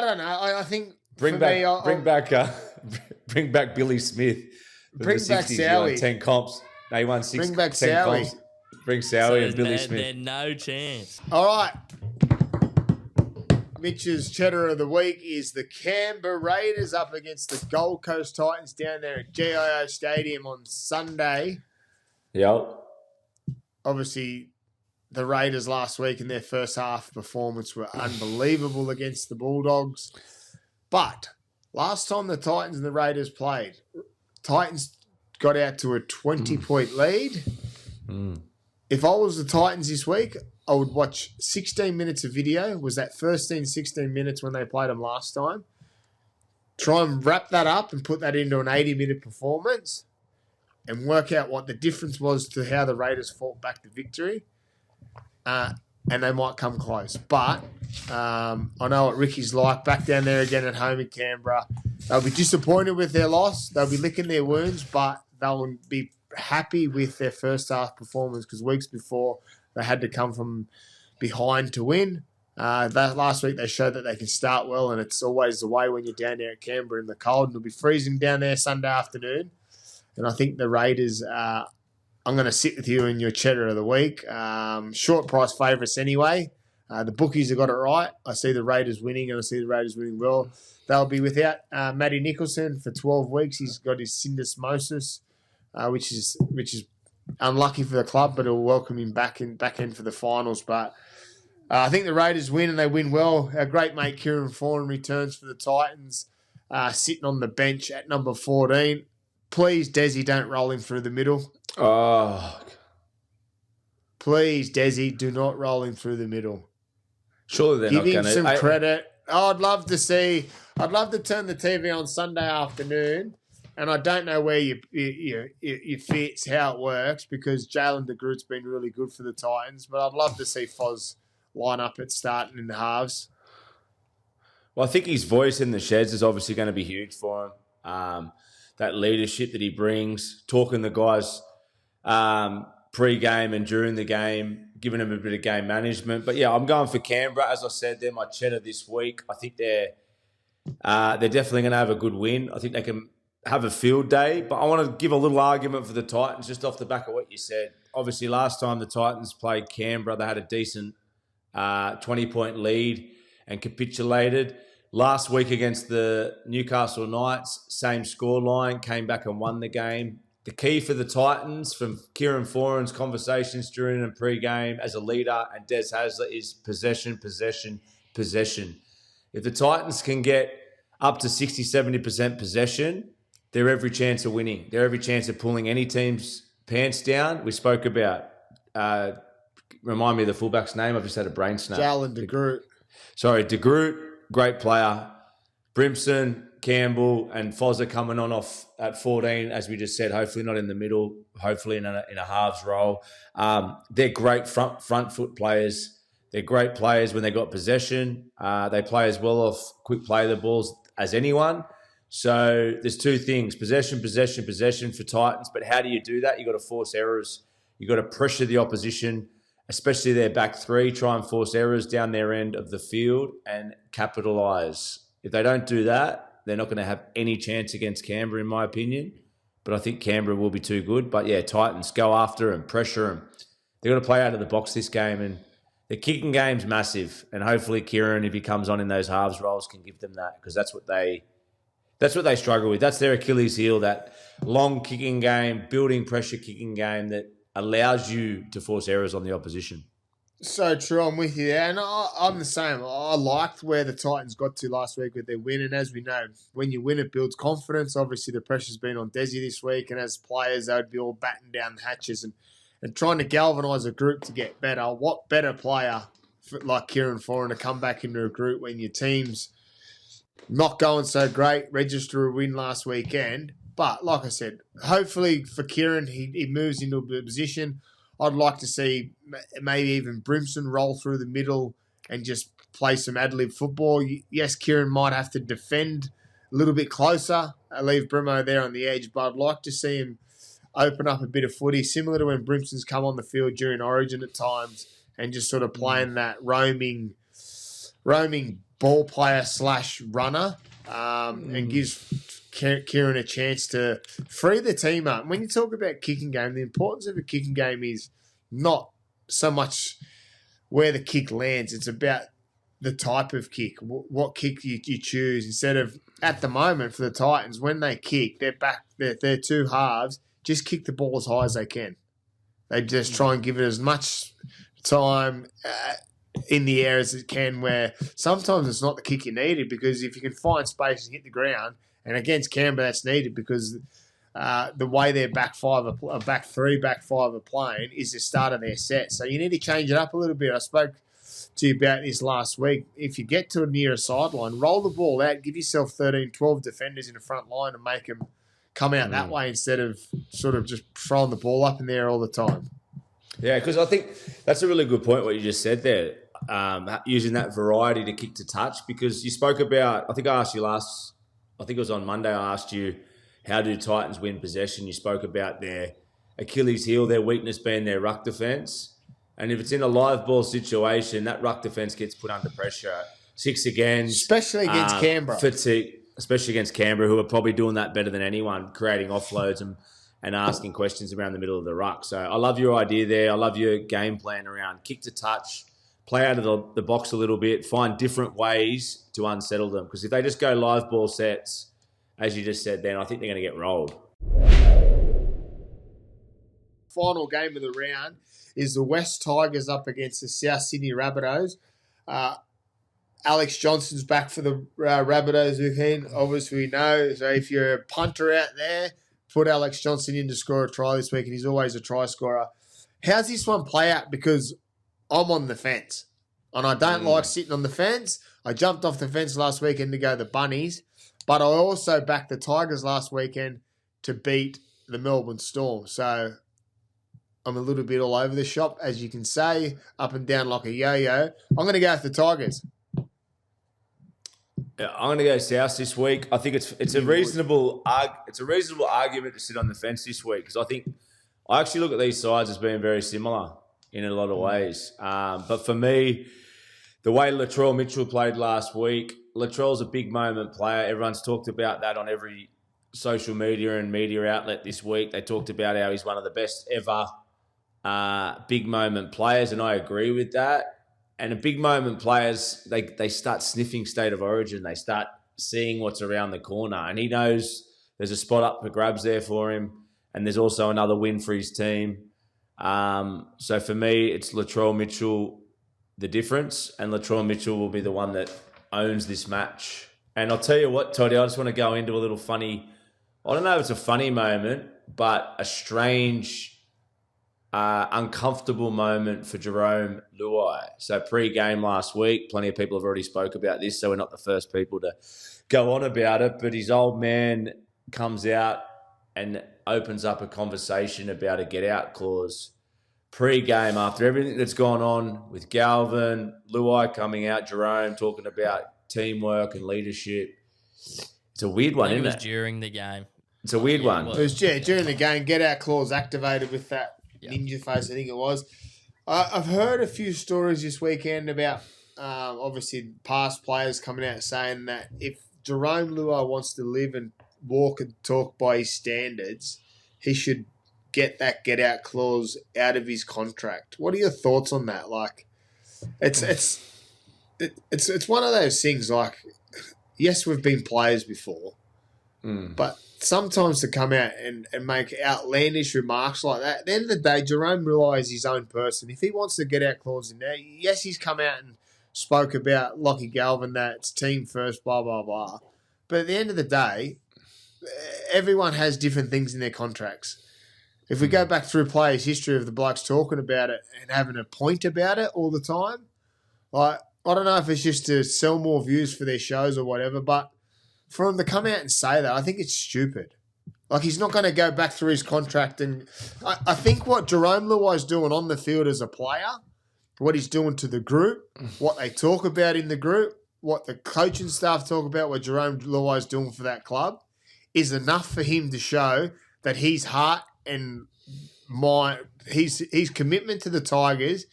don't know. I think bring back Billy Smith. Bring back Sowie. 10 comps. No, he won 6. Bring back Sowie. Bring Sowie and Billy Smith. There's no chance. All right. Mitch's cheddar of the week is the Canberra Raiders up against the Gold Coast Titans down there at GIO Stadium on Sunday. Yep. Obviously, the Raiders last week in their first half performance were unbelievable against the Bulldogs. But last time the Titans and the Raiders played, Titans got out to a 20-point lead. If I was the Titans this week, I would watch 16 minutes of video. Was that 16 minutes when they played them last time? Try and wrap that up and put that into an 80-minute performance and work out what the difference was to how the Raiders fought back to victory. And they might come close. But I know what Ricky's like. Back down there again at home in Canberra. They'll be disappointed with their loss. They'll be licking their wounds, but they'll be happy with their first half performance because weeks before they had to come from behind to win. That last week they showed that they can start well, and it's always the way when you're down there at Canberra in the cold. And it'll be freezing down there Sunday afternoon. And I think the Raiders, I'm going to sit with you in your cheddar of the week. Short price favourites anyway. The bookies have got it right. I see the Raiders winning, and I see the Raiders winning well. They'll be without Matty Nicholson for 12 weeks. He's got his syndesmosis, which is unlucky for the club, but it'll welcome him back in for the finals. But I think the Raiders win and they win well. Our great mate Kieran Foran returns for the Titans, sitting on the bench at number 14. Please, Desi, don't roll him through the middle. Oh, please, Desi, do not roll him through the middle. Surely they're Give not going to. Give him some credit. I'd love to turn the TV on Sunday afternoon, and I don't know where you fits, how it works, because Jalen DeGroot's been really good for the Titans, but I'd love to see Foz line up at starting in the halves. Well, I think his voice in the sheds is obviously going to be huge for him. That leadership that he brings, talking to the guys pre-game and during the game, giving them a bit of game management. But, yeah, I'm going for Canberra. As I said, they're my cheddar this week. I think they're definitely going to have a good win. I think they can have a field day. But I want to give a little argument for the Titans just off the back of what you said. Obviously, last time the Titans played Canberra, they had a decent 20-point lead and capitulated. Last week against the Newcastle Knights, same scoreline, came back and won the game. The key for the Titans, from Kieran Foran's conversations during and pre-game as a leader and Des Hasler, is possession, possession, possession. If the Titans can get up to 60, 70% possession, they're every chance of winning. They're every chance of pulling any team's pants down. We spoke about, remind me of the fullback's name. I've just had a brain snap. Jalen DeGroot. Sorry, DeGroot. Great player. Brimson, Campbell, and Foz coming on off at 14, as we just said. Hopefully not in the middle. Hopefully in a halves role. They're great front foot players. They're great players when they got possession. They play as well off quick play the balls as anyone. So there's two things: possession, possession, possession for Titans. But how do you do that? You got to force errors. You got to pressure the opposition, especially their back three, try and force errors down their end of the field and capitalise. If they don't do that, they're not going to have any chance against Canberra, in my opinion. But I think Canberra will be too good. But, yeah, Titans, go after and pressure them. They've got to play out of the box this game. And the kicking game's massive. And hopefully Kieran, if he comes on in those halves roles, can give them that, because that's what they struggle with. That's their Achilles heel, that long kicking game, building pressure kicking game that allows you to force errors on the opposition. So true, I'm with you there. And I'm the same. I liked where the Titans got to last week with their win. And as we know, when you win, it builds confidence. Obviously, the pressure's been on Desi this week. And as players, they would be all batting down the hatches and trying to galvanise a group to get better. What better player like Kieran Foran to come back into a group when your team's not going so great, register a win last weekend. But like I said, hopefully for Kieran, he moves into a position. I'd like to see maybe even Brimson roll through the middle and just play some ad-lib football. Yes, Kieran might have to defend a little bit closer, leave Brimo there on the edge, but I'd like to see him open up a bit of footy, similar to when Brimson's come on the field during Origin at times, and just sort of playing that roaming ball player / runner, and gives Kieran a chance to free the team up. When you talk about kicking game, the importance of a kicking game is not so much where the kick lands. It's about the type of kick, what kick you choose. Instead of, at the moment for the Titans, when they kick, their two halves just kick the ball as high as they can. They just try and give it as much time in the air as it can, where sometimes it's not the kick you needed, because if you can find space and hit the ground, and against Canberra, that's needed because the way their back five are playing is the start of their set. So you need to change it up a little bit. I spoke to you about this last week. If you get to a near a sideline, roll the ball out, give yourself 13, 12 defenders in the front line and make them come out that way instead of sort of just throwing the ball up in there all the time. Yeah, because I think that's a really good point what you just said there, using that variety to kick to touch, because you spoke about, I think it was on Monday, I asked you, how do Titans win possession? You spoke about their Achilles heel, their weakness being their ruck defence. And if it's in a live ball situation, that ruck defence gets put under pressure. 6 against. Especially against Canberra. Fatigue, especially against Canberra, who are probably doing that better than anyone, creating offloads and asking questions around the middle of the ruck. So I love your idea there. I love your game plan around kick to touch, play out of the box a little bit, find different ways to unsettle them. Because if they just go live ball sets, as you just said then, I think they're going to get rolled. final game of the round is the West Tigers up against the South Sydney Rabbitohs. Alex Johnson's back for the Rabbitohs weekend. Obviously, we know. So if you're a punter out there, put Alex Johnson in to score a try this week, and he's always a try scorer. How's this one play out? Because I'm on the fence, and I don't like sitting on the fence. I jumped off the fence last weekend to go the Bunnies, but I also backed the Tigers last weekend to beat the Melbourne Storm. So I'm a little bit all over the shop, as you can say, up and down like a yo-yo. I'm going to go with the Tigers. Yeah, I'm going to go South this week. I think it's a reasonable argument to sit on the fence this week, because I actually look at these sides as being very similar in a lot of ways. But for me, the way Latrell Mitchell played last week, Latrell's a big moment player. Everyone's talked about that on every social media and media outlet this week. They talked about how he's one of the best ever big moment players, and I agree with that. And the big moment players, they start sniffing State of Origin. They start seeing what's around the corner. And he knows there's a spot up for grabs there for him. And there's also another win for his team. So for me, it's Latrell Mitchell, the difference. And Latrell Mitchell will be the one that owns this match. And I'll tell you what, Toddy, I just want to go into a little funny, I don't know if it's a funny moment, but a strange, uncomfortable moment for Jerome Luai. So pre-game last week, plenty of people have already spoke about this, so we're not the first people to go on about it, but his old man comes out and opens up a conversation about a get-out clause. Pre-game, after everything that's gone on with Galvin, Luai coming out, Jerome talking about teamwork and leadership. It's a weird one, isn't it? It was during the game. It's a weird one. It was during the game, get-out clause activated with that ninja face, I think it was. I've heard a few stories this weekend about, obviously, past players coming out saying that if Jerome Luai wants to live and walk and talk by his standards, he should get that get-out clause out of his contract. What are your thoughts on that? Like, it's one of those things. Like, yes, we've been players before, but sometimes to come out and make outlandish remarks like that, at the end of the day, Jerome Luai is his own person. If he wants to get out clause in there, yes, he's come out and spoke about Lockie Galvin, that it's team first, blah, blah, blah. But at the end of the day, everyone has different things in their contracts. If we go back through players' history of the blokes talking about it and having a point about it all the time, like, I don't know if it's just to sell more views for their shows or whatever, but for him to come out and say that, I think it's stupid. Like, he's not going to go back through his contract. And I think what Jerome Luai is doing on the field as a player, what he's doing to the group, what they talk about in the group, what the coaching staff talk about, what Jerome Luai is doing for that club, is enough for him to show that his heart and his commitment to the Tigers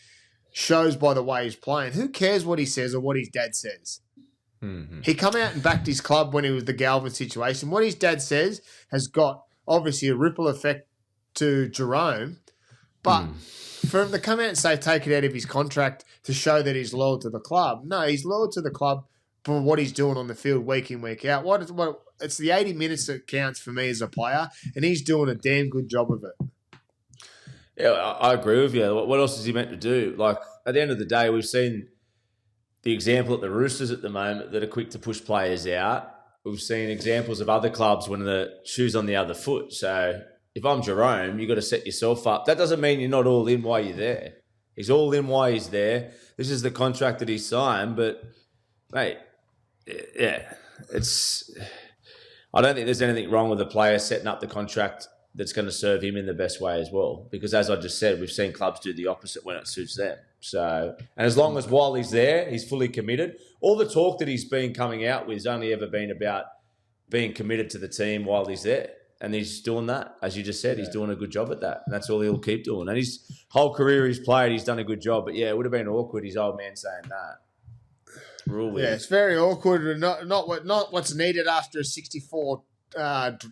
shows by the way he's playing. Who cares what he says or what his dad says? Mm-hmm. He come out and backed his club when he was the Galvin situation. What his dad says has got obviously a ripple effect to Jerome, but for him to come out and say take it out of his contract to show that he's loyal to the club, no, he's loyal to the club for what he's doing on the field week in, week out. It's the 80 minutes that counts for me as a player, and he's doing a damn good job of it. Yeah, I agree with you. What else is he meant to do? Like, at the end of the day, we've seen the example at the Roosters at the moment that are quick to push players out. We've seen examples of other clubs when the shoe's on the other foot. So if I'm Jerome, you've got to set yourself up. That doesn't mean you're not all in while you're there. He's all in while he's there. This is the contract that he signed. But, mate, yeah, I don't think there's anything wrong with a player setting up the contract that's going to serve him in the best way as well. Because as I just said, we've seen clubs do the opposite when it suits them. So, and as long as while he's there, he's fully committed. All the talk that he's been coming out with has only ever been about being committed to the team while he's there. And he's doing that. As you just said, he's doing a good job at that. And that's all he'll keep doing. And his whole career he's played, he's done a good job. But yeah, it would have been awkward, his old man saying that. Real weird. Yeah, it's very awkward and not what's needed after a 64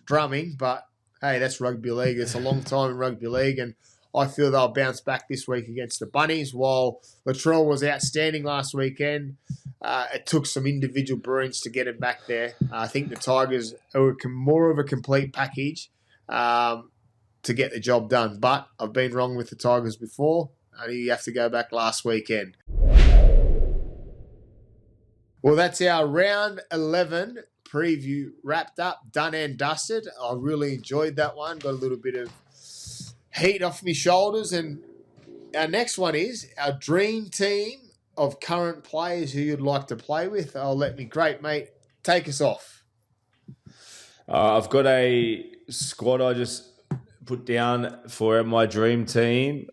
drumming, but hey, that's rugby league. It's a long time in rugby league, and I feel they'll bounce back this week against the Bunnies. While Latrell was outstanding last weekend, it took some individual brilliance to get him back there. I think the Tigers are more of a complete package to to get the job done. But I've been wrong with the Tigers before. Only you have to go back last weekend. Well, that's our round 11 preview wrapped up, done and dusted. I really enjoyed that one. Got a little bit of heat off my shoulders. And our next one is our dream team of current players who you'd like to play with. I'll let me great mate take us off. I've got a squad I just put down for my dream team.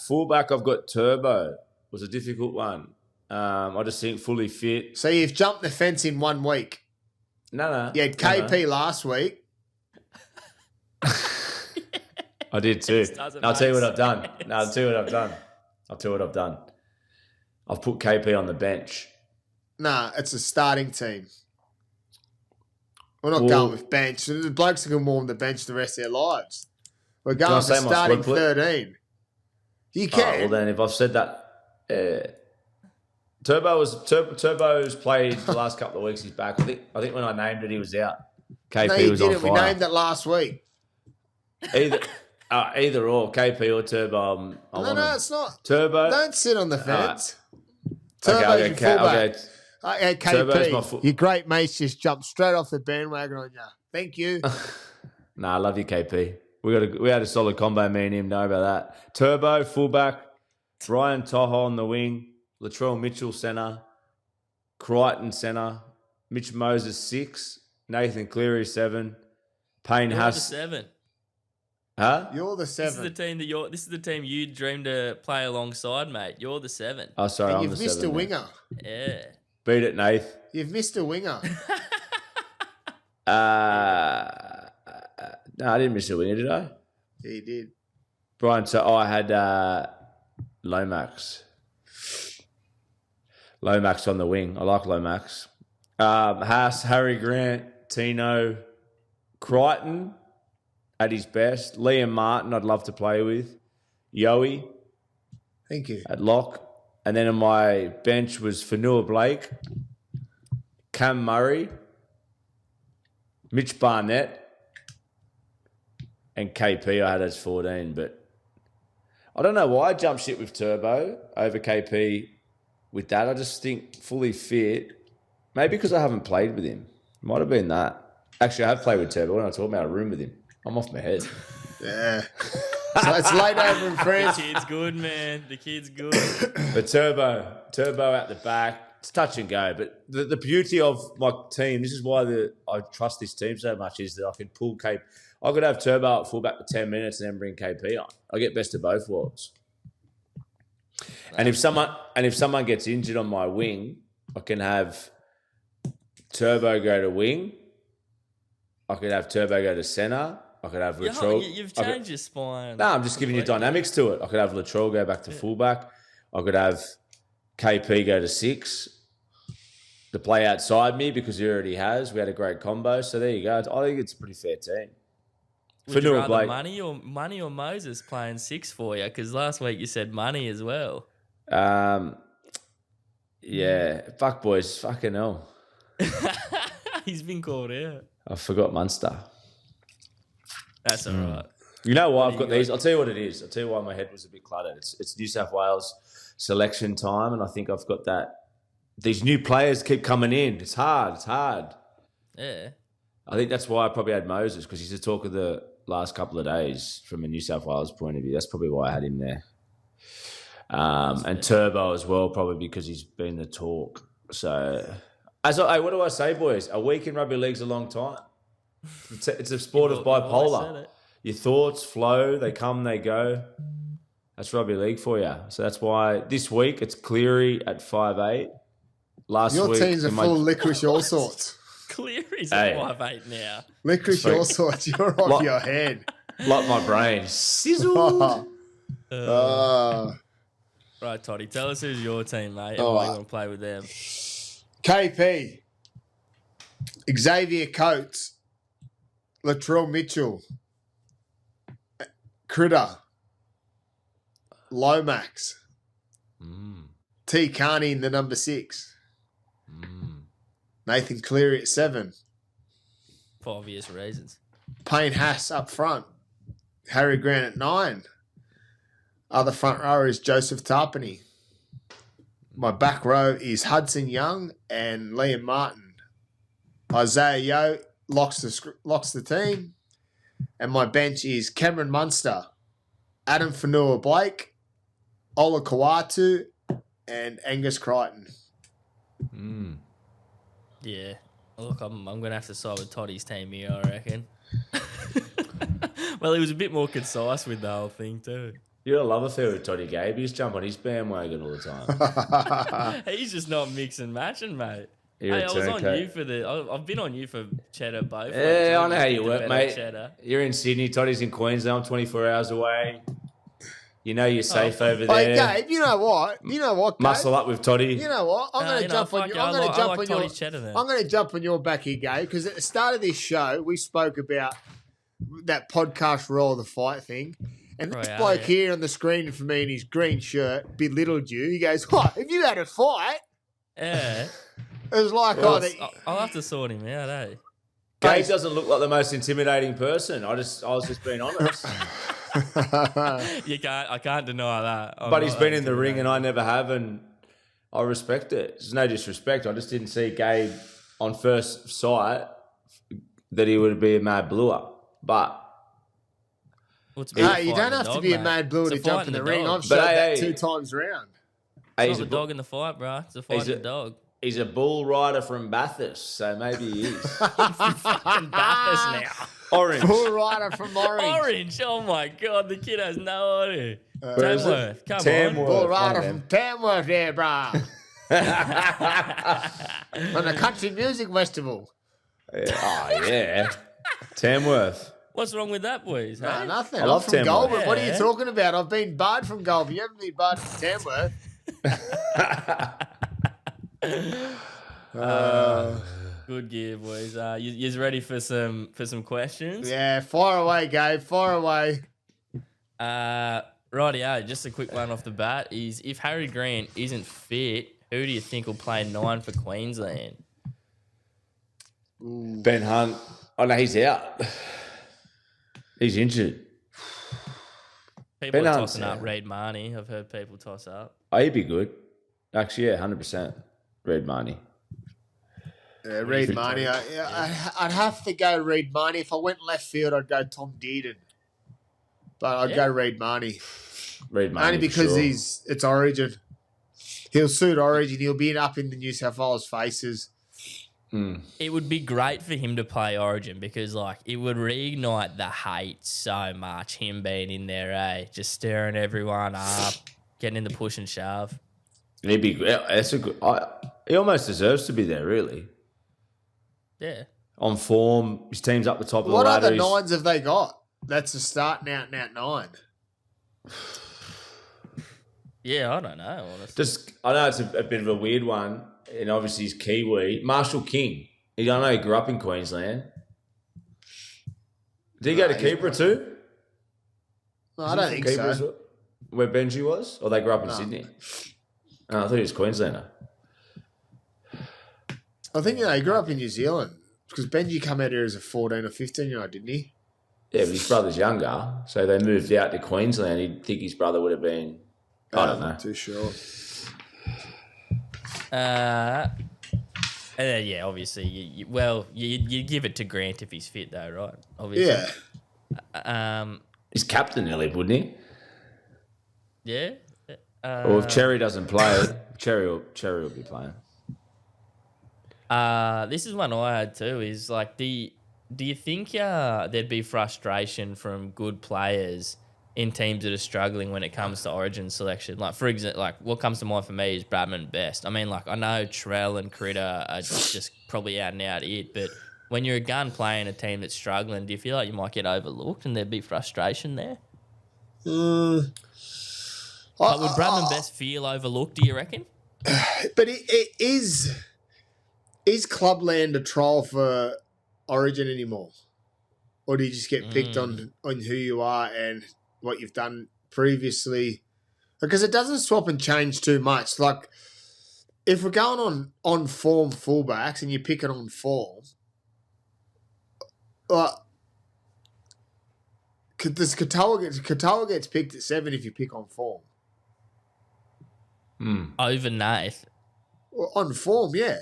Fullback, I've got Turbo. It was a difficult one. I just think fully fit. So you've jumped the fence in 1 week. No. You had KP last week. I did too. I'll tell you what I've done. I'll tell you what I've done. I've put KP on the bench. Nah, it's a starting team. We're not going with bench. The blokes are going to warm the bench the rest of their lives. We're going for starting 13. You can. Well, then, if I've said that, Turbo's played the last couple of weeks. He's back. I think when I named it, he was out. KP was on fire. We named it last week. Either or, KP or Turbo. No, it's not. Turbo. Don't sit on the fence. Turbo's your fullback. Okay, KP, your great mates just jumped straight off the bandwagon on you. Thank you. I love you, KP. We had a solid combo, me and him. Know about that. Turbo, fullback. Brian Toho on the wing. Latrell Mitchell, centre. Crichton, centre. Mitch Moses, 6. Nathan Cleary, 7. Payne Haas. 7. Huh? You're the 7. This is the team you dreamed to play alongside, mate. You're the 7. Oh, sorry, and I'm you've the 7. missed a winger. Yeah. Beat it, Nath. You've missed a winger. No, I didn't miss a winger, did I? Yeah, you did. Brian, so I had Lomax. Lomax on the wing. I like Lomax. Haas, Harry Grant, Tino, Crichton at his best. Liam Martin, I'd love to play with. Yowie. Thank you. At lock. And then on my bench was Fanua Blake, Cam Murray, Mitch Barnett, and KP I had as 14. But I don't know why I jumped shit with Turbo over KP with that. I just think fully fit. Maybe because I haven't played with him. Might have been that. Actually, I have played with Turbo when I talked about a room with him. I'm off my head. Yeah. So it's late over in France. The kid's good, man. The kid's good. But Turbo at the back. It's touch and go. But the beauty of my team, this is why I trust this team so much, is that I can pull KP. I could have Turbo at fullback for 10 minutes and then bring KP on. I get best of both worlds. And if someone gets injured on my wing, I can have Turbo go to wing. I could have Turbo go to centre. I could have Latrell. You've changed your spine. No, I'm just giving you dynamics to it. I could have Latrell go back to fullback. I could have KP go to 6 to play outside me because he already has. We had a great combo. So there you go. I think it's a pretty fair team. Would you rather Money or Moses playing 6 for you? Because last week you said Money as well. Yeah. Fuck, boys. Fucking hell. He's been called out. I forgot Munster. That's all right. You know why I've got these? I'll tell you what it is. I'll tell you why my head was a bit cluttered. It's New South Wales selection time, and I think I've got that. These new players keep coming in. It's hard. Yeah. I think that's why I probably had Moses, because he's the talk of the last couple of days from a New South Wales point of view. That's probably why I had him there. And Turbo as well, probably because he's been the talk. So, what do I say, boys? A week in rugby league's a long time. It's a sport of bipolar. Your thoughts flow, they come, they go. That's rugby league for you. So that's why this week it's Cleary at 5'8". Your week, teams are full of licorice all sorts. Cleary's at 5'8" now. Licorice all sorts. You're off your head. Like my brain. Sizzle. Right, Toddy, tell us who's your team, mate, and why you want to play with them. KP, Xavier Coates, Latrell Mitchell, Critta, Lomax, T. Carney in the number 6, Nathan Cleary at 7, for obvious reasons. Payne Haas up front, Harry Grant at 9. Other front rower is Joseph Tarpany. My back row is Hudson Young and Liam Martin. Isaiah Yeo locks the team. And my bench is Cameron Munster, Adam Fanua-Blake, Ola Kawatu, and Angus Crichton. Yeah. Look, I'm going to have to side with Toddy's team here, I reckon. Well, he was a bit more concise with the whole thing too. You're a love affair with Toddy, Gabe. You just jump on his bandwagon all the time. He's just not mix and matching, mate. You're Hey, a I was on turncoat. you for I've been on you for cheddar both. Yeah, I know how you work, Better mate. cheddar. You're in Sydney. Toddy's in Queensland. I'm 24 hours away. You know you're safe over Hey, there. Gabe, you know what? Gabe? Muscle up with Toddy. You know what? I'm going to jump on you. I'm going to jump on your. Cheddar then. I'm going to jump on your back here, Gabe, because at the start of this show, we spoke about that podcast Raw the Fight thing. And this bloke here on the screen for me in his green shirt belittled you. He goes, "What? Have you had a fight?" Yeah. It was like, I'll have to sort him out, eh? Gabe doesn't look like the most intimidating person. I was just being honest. I can't deny that. But he's been in the ring and I never have, and I respect it. There's no disrespect. I just didn't see Gabe on first sight that he would be a mad bluer. But no, you don't have to be a mad bluer to jump in the ring. I've shot that 2 times round. It's not a dog in the fight, bro. It's a fighting dog. He's a bull rider from Bathurst, so maybe he is. Fucking Bathurst now. Orange. Bull rider from Orange. Orange. Oh my god, the kid has no idea. Tamworth. Come Tamworth. Bull rider from Tamworth there, bro. From the Country Music Festival. Oh, yeah. Tamworth. What's wrong with that, boys? No, Hey? nothing. I I'm love from Tamworth. Goulburn. What are you Yeah. talking about? I've been barred from Goulburn. You haven't been barred from Tamworth. Good gear, boys. You ready for some questions? Yeah, fire away, Gabe. Fire away. Rightio, just a quick one off the bat is if Harry Grant isn't fit, who do you think will play 9 for Queensland? Ben Hunt. Oh, no, he's out. He's injured. People Ben are Hunt's tossing up out. Reid Marnie. I've heard people toss up. Oh, he'd be good. Actually, yeah, 100%. Red money. Yeah, Reid Marnie. I'd have to go Reid Marnie. If I went left field, I'd go Tom Dearden. But I'd go Reid Marnie. Red money. Only because it's Origin. He'll suit Origin. He'll be up in the New South Wales faces. It would be great for him to play Origin because, like, it would reignite the hate so much, him being in there, eh? Just stirring everyone up, getting in the push and shove. He'd be good. That's a good. He almost deserves to be there, really. Yeah. On form, his team's up the top of What the ladder. other 9s have they got? That's a start out 9. Yeah, I don't know, honestly. I know it's a bit of a weird one, and obviously he's Kiwi. Marshall King. I know he grew up in Queensland. Did he go to Keeper too? No, I don't think so. As well? Where Benji was? Or they grew up in Sydney? Oh, I thought he was Queenslander. I think he grew up in New Zealand because Benji come out here as a 14 or 15-year-old, didn't he? Yeah, but his brother's younger, so they moved out to Queensland. You'd think his brother would have been, I don't know. Not too sure. Yeah, obviously. You give it to Grant if he's fit, though, right? Obviously. Yeah. He's captain, Ellie, wouldn't he? Yeah. Or if Cherry doesn't play, Cherry will be playing. This is one I had too. Is like, do you think there'd be frustration from good players in teams that are struggling when it comes to Origin selection? Like, for example, like what comes to mind for me is Bradman Best. I mean, like, I know Trell and Critta are just probably out and out it, but when you're a gun playing a team that's struggling, do you feel like you might get overlooked and there'd be frustration there? Like, would Bradman Best feel overlooked, do you reckon? But it is Clubland a trial for Origin anymore? Or do you just get picked on who you are and what you've done previously? Because it doesn't swap and change too much. Like, if we're going on form fullbacks and you're picking on form, because Katoa gets picked at 7 if you pick on form. Over Nath. Well, on form, yeah.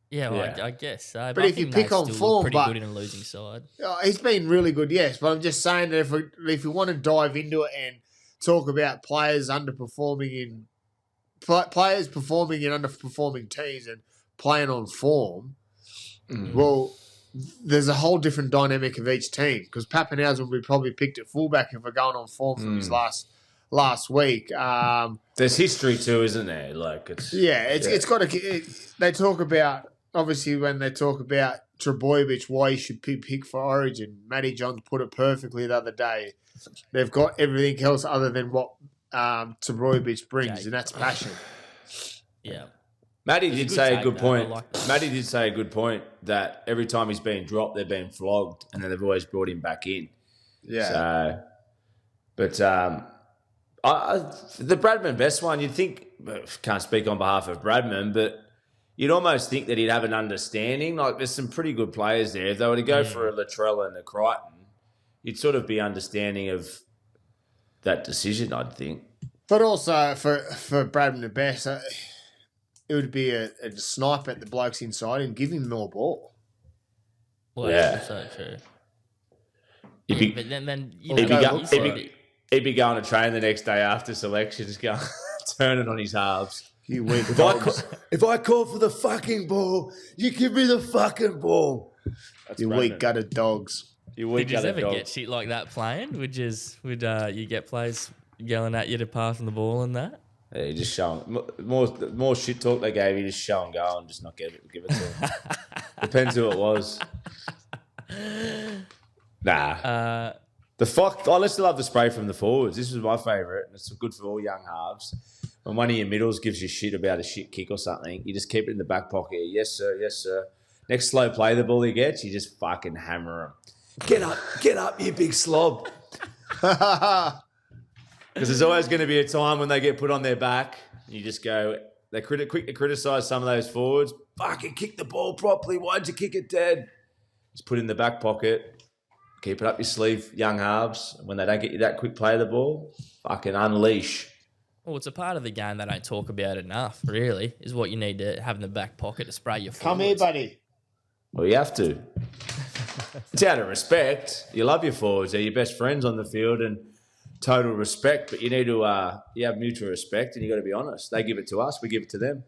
Yeah, well, I guess so. But I if you think pick Nath on still form, looked pretty good in a losing side. He's been really good, yes. But I'm just saying that if we want to dive into it and talk about players underperforming players performing in underperforming teams and playing on form, well, there's a whole different dynamic of each team because Pappenhausen will be probably picked at fullback if we're going on form from his last week. There's history too, isn't there? Like it's got to. They talk about obviously when they talk about Trebojevic why he should pick for Origin. Matty Johns put it perfectly the other day. They've got everything else other than what Trebojevic brings, and that's passion. Yeah. Matty did say a good point. Matty did say a good point that every time he's been dropped, they've been flogged, and then they've always brought him back in. Yeah. So, but the Bradman best one, you'd think, can't speak on behalf of Bradman, but you'd almost think that he'd have an understanding. Like, there's some pretty good players there. If they were to go for a Latrell and a Crichton, you'd sort of be understanding of that decision, I'd think. But also for Bradman the best, it would be a snipe at the blokes inside and give him more ball. Well, yeah, so true. He'd be going to train the next day after selection, just going turning on his halves. You weak if I call for the fucking ball, you give me the fucking ball. You weak gutted dogs. Did you ever get shit like that playing? Would you get players yelling at you to pass on the ball and that? Yeah, you just showing more shit talk they gave you, just show and go and just not give it to them. Depends who it was. Nah. I used to love the spray from the forwards. This was my favourite, and it's good for all young halves. When one of your middles gives you shit about a shit kick or something, you just keep it in the back pocket. Yes, sir. Yes, sir. Next slow play the ball he gets, you just fucking hammer him. Get up, you big slob. Because there's always going to be a time when they get put on their back. You just go, they're quick to criticise some of those forwards. Fucking kick the ball properly. Why'd you kick it dead? Just put it in the back pocket. Keep it up your sleeve, young halves. When they don't get you that quick play of the ball, fucking unleash. Well, it's a part of the game they don't talk about enough, really, is what you need to have in the back pocket to spray your forwards. Come here, buddy. Well, you have to. It's out of respect. You love your forwards. They're your best friends on the field and total respect, but you need to you have mutual respect and you got to be honest. They give it to us, we give it to them.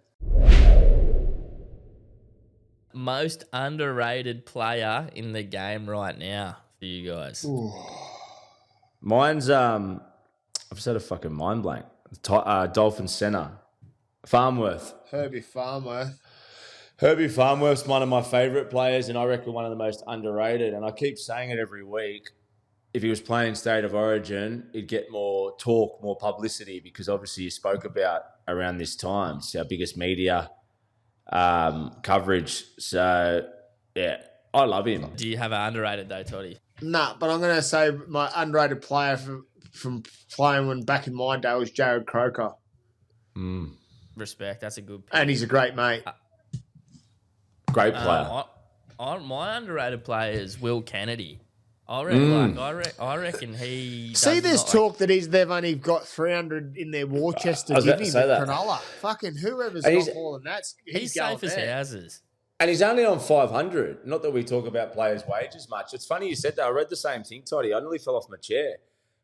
Most underrated player in the game right now for you guys? Ooh. Mine's I've just had a fucking mind blank. Dolphins centre, Farmworth. Herbie Farmworth's one of my favourite players, and I reckon one of the most underrated. And I keep saying it every week. If he was playing State of Origin, he'd get more talk, more publicity, because obviously you spoke about around this time. It's our biggest media coverage. So, yeah, I love him. Do you have an underrated though, Toddy? Nah, but I'm going to say my underrated player from playing when back in my day was Jared Croker. Respect, that's a good pick. And he's a great mate. Great player. My underrated player is Will Kennedy. I reckon he. See, there's talk that they've only got 300 in their war chest to give him at Cronulla. Fucking whoever's got more than that, he's safe as houses. And he's only on 500. Not that we talk about players' wages much. It's funny you said that. I read the same thing, Toddy. I nearly fell off my chair.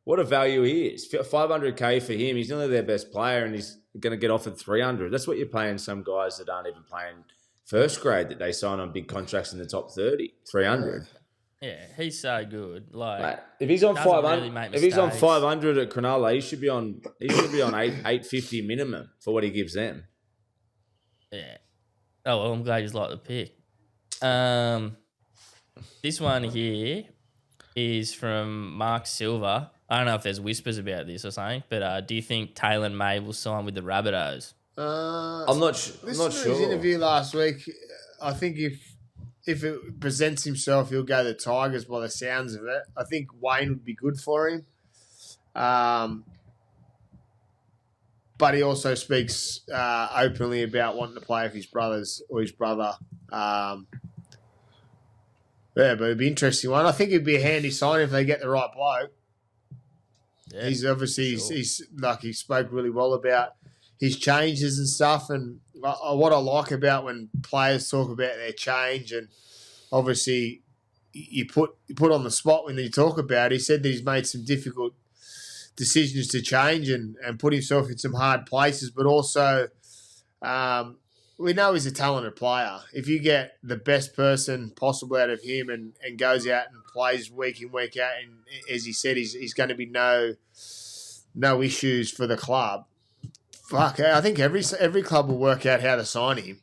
What a value he is. 500K for him. He's nearly their best player, and he's going to get offered 300. That's what you're paying some guys that aren't even playing first grade that they sign on big contracts in the top 30. 300. Yeah, he's so good. Like, if he's on 500, really if he's on 500 at Cronulla, he should be on 850 minimum for what he gives them. Yeah. Oh well, I'm glad you like the pick. This one here is from Mark Silver. I don't know if there's whispers about this or something, but do you think Taylor May will sign with the Rabbitohs? I'm not sure. His interview last week, I think if it presents himself, he'll go the Tigers by the sounds of it. I think Wayne would be good for him. But he also speaks openly about wanting to play with his brothers or his brother. Yeah, but it'd be an interesting one. I think it'd be a handy sign if they get the right bloke. Yeah, He's obviously he's like he spoke really well about his changes and stuff, and what I like about when players talk about their change, and obviously you put on the spot when you talk about it. He said that he's made some difficult decisions to change and put himself in some hard places, but also we know he's a talented player. If you get the best person possible out of him and goes out and plays week in, week out, and as he said, he's going to be no issues for the club. Fuck, I think every club will work out how to sign him.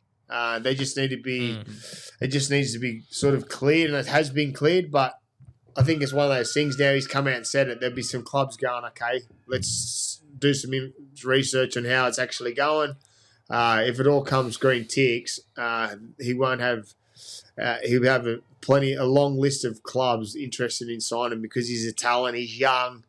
They just need to be, it just needs to be sort of cleared, and it has been cleared, but I think it's one of those things now. He's come out and said it. There'll be some clubs going, okay, let's do some research on how it's actually going. If it all comes green ticks, he won't have. He'll have a long list of clubs interested in signing because he's a talent. He's young,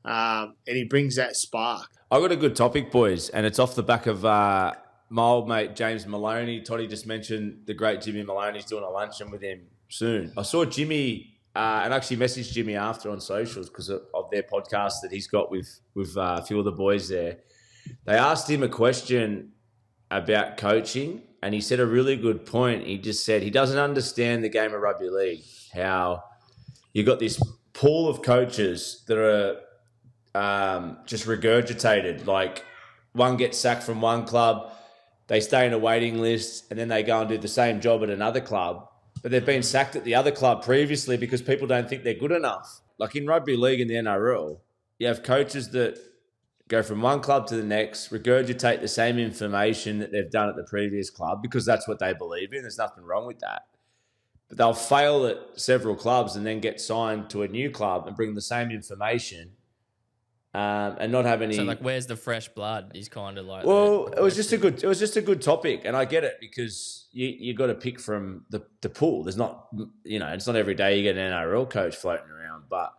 and he brings that spark. I got a good topic, boys, and it's off the back of my old mate James Maloney. Toddy just mentioned the great Jimmy Maloney's doing a luncheon with him soon. I saw Jimmy and actually messaged Jimmy after on socials because of their podcast that he's got with a few of the boys there. They asked him a question about coaching, and he said a really good point. He just said he doesn't understand the game of rugby league, how you got this pool of coaches that are just regurgitated. Like one gets sacked from one club, they stay in a waiting list, and then they go and do the same job at another club, but they've been sacked at the other club previously because people don't think they're good enough. Like in rugby league and the NRL, you have coaches that go from one club to the next, regurgitate the same information that they've done at the previous club because that's what they believe in. There's nothing wrong with that. But they'll fail at several clubs and then get signed to a new club and bring the same information and not have any. So, like, where's the fresh blood? Is kind of like. Well, it was just a good topic, and I get it because you got to pick from the pool. There's not, it's not every day you get an NRL coach floating around, but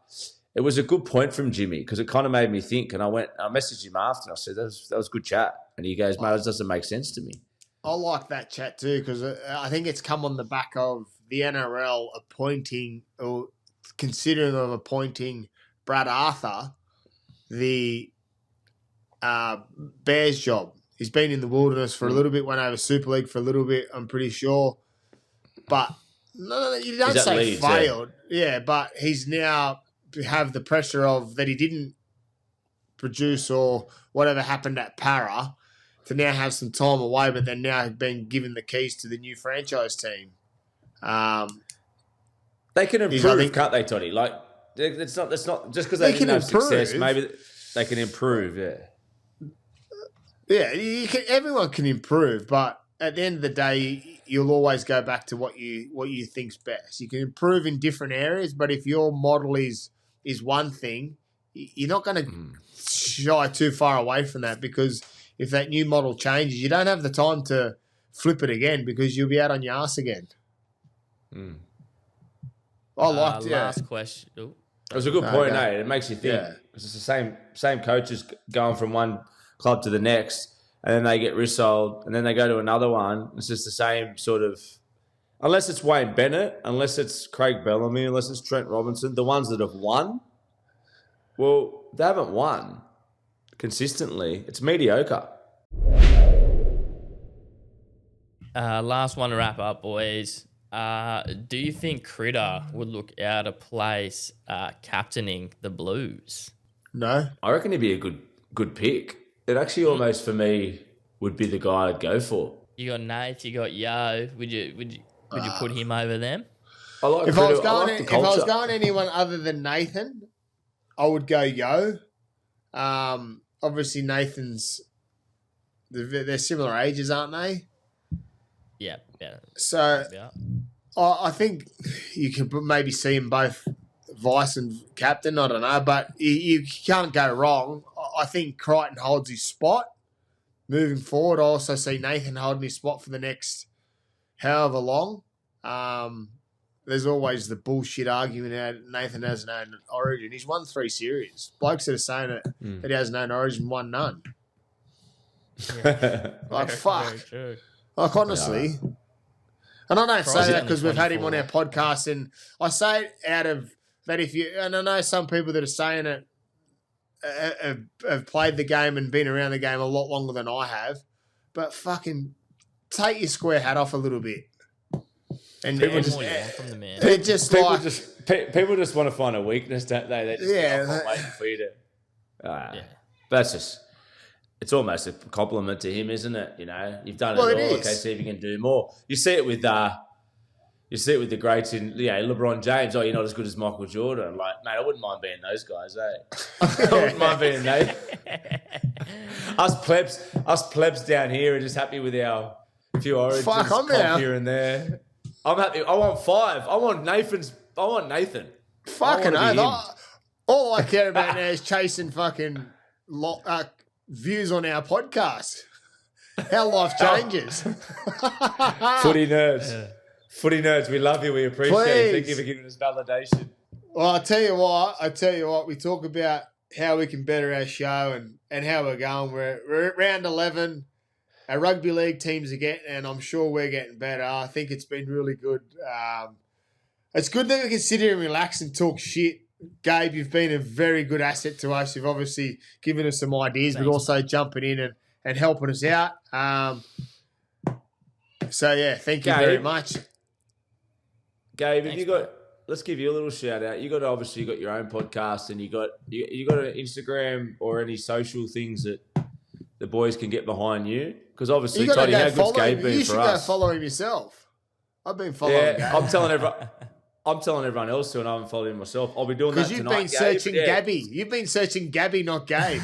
it was a good point from Jimmy because it kind of made me think. And I messaged him after and I said, that was good chat. And he goes, mate, it doesn't make sense to me. I like that chat too because I think it's come on the back of the NRL appointing or considering of appointing Brad Arthur the Bears job. He's been in the wilderness for a little bit, went over Super League for a little bit, I'm pretty sure. But no, you don't say Leeds, failed. Yeah, but he's now have the pressure of that he didn't produce or whatever happened at Para to now have some time away, but then now have been given the keys to the new franchise team. They can improve, can't they, Toddy? Like it's not just because they didn't have success. Maybe they can improve. Yeah, everyone can improve, but at the end of the day, you'll always go back to what you think's best. You can improve in different areas, but if your model is one thing, you're not going to shy too far away from that because if that new model changes, you don't have the time to flip it again because you'll be out on your ass again. I liked last question. Ooh. It was a good point, eh? It makes you think because it's the same coaches going from one club to the next, and then they get resold, and then they go to another one. It's just the same sort of, unless it's Wayne Bennett, unless it's Craig Bellamy, unless it's Trent Robinson, the ones that have won. Well, they haven't won consistently. It's mediocre. Last one to wrap up, boys. Do you think Critta would look out of place captaining the Blues? No. I reckon he'd be a good pick. It actually almost, for me, would be the guy I'd go for. You got Nath, you got Yo. Would you put him over them? If I was going anyone other than Nathan, I would go Yo. Obviously, Nathan's they're similar ages, aren't they? Yeah. So I think you could maybe see them both vice and captain. I don't know, but you can't go wrong. I think Crichton holds his spot moving forward. I also see Nathan holding his spot for the next however long. There's always the bullshit argument that Nathan hasn't owned Origin. He's won 3 series. Blokes that are saying that he hasn't owned Origin, won none. Yeah. Like, fuck. Like, honestly. And I don't say Crosby's that because we've had him on 24. our podcast, and I say it out of that and I know some people that are saying it have played the game and been around the game a lot longer than I have, but fucking take your square hat off a little bit. And People and just from the man. it just People just want to find a weakness, don't they? They just I'm waiting for you to. That's just. It's almost a compliment to him, isn't it? You know, you've done it all. Okay, see if you can do more. You see it with the greats in LeBron James. Oh, you're not as good as Michael Jordan. I'm like, mate, I wouldn't mind being those guys, I wouldn't mind being those. Us plebs down here are just happy with our few origins here and there. I'm happy. I want 5. I want Nathan. Fucking all I care about now is chasing fucking views on our podcast. How life changes. Footy nerds, we love you. We appreciate it. Thank you for giving us validation. Well, I tell you what, we talk about how we can better our show and how we're going. We're at round 11. Our rugby league teams are getting, and I'm sure we're getting better. I think it's been really good. It's good that we can sit here and relax and talk shit. Gabe, you've been a very good asset to us. You've obviously given us some ideas, but also jumping in and helping us out. Thank you very much. Gabe, let's give you a little shout out. You got your own podcast, and you got an Instagram or any social things that the boys can get behind you. Because obviously, Toddy, how good's Gabe been for us? You should go follow him yourself. I've been following Gabe. I'm telling everyone else to, and I haven't followed him myself. I'll be doing that tonight. Because you've been searching Gabby. You've been searching Gabby, not Gabe.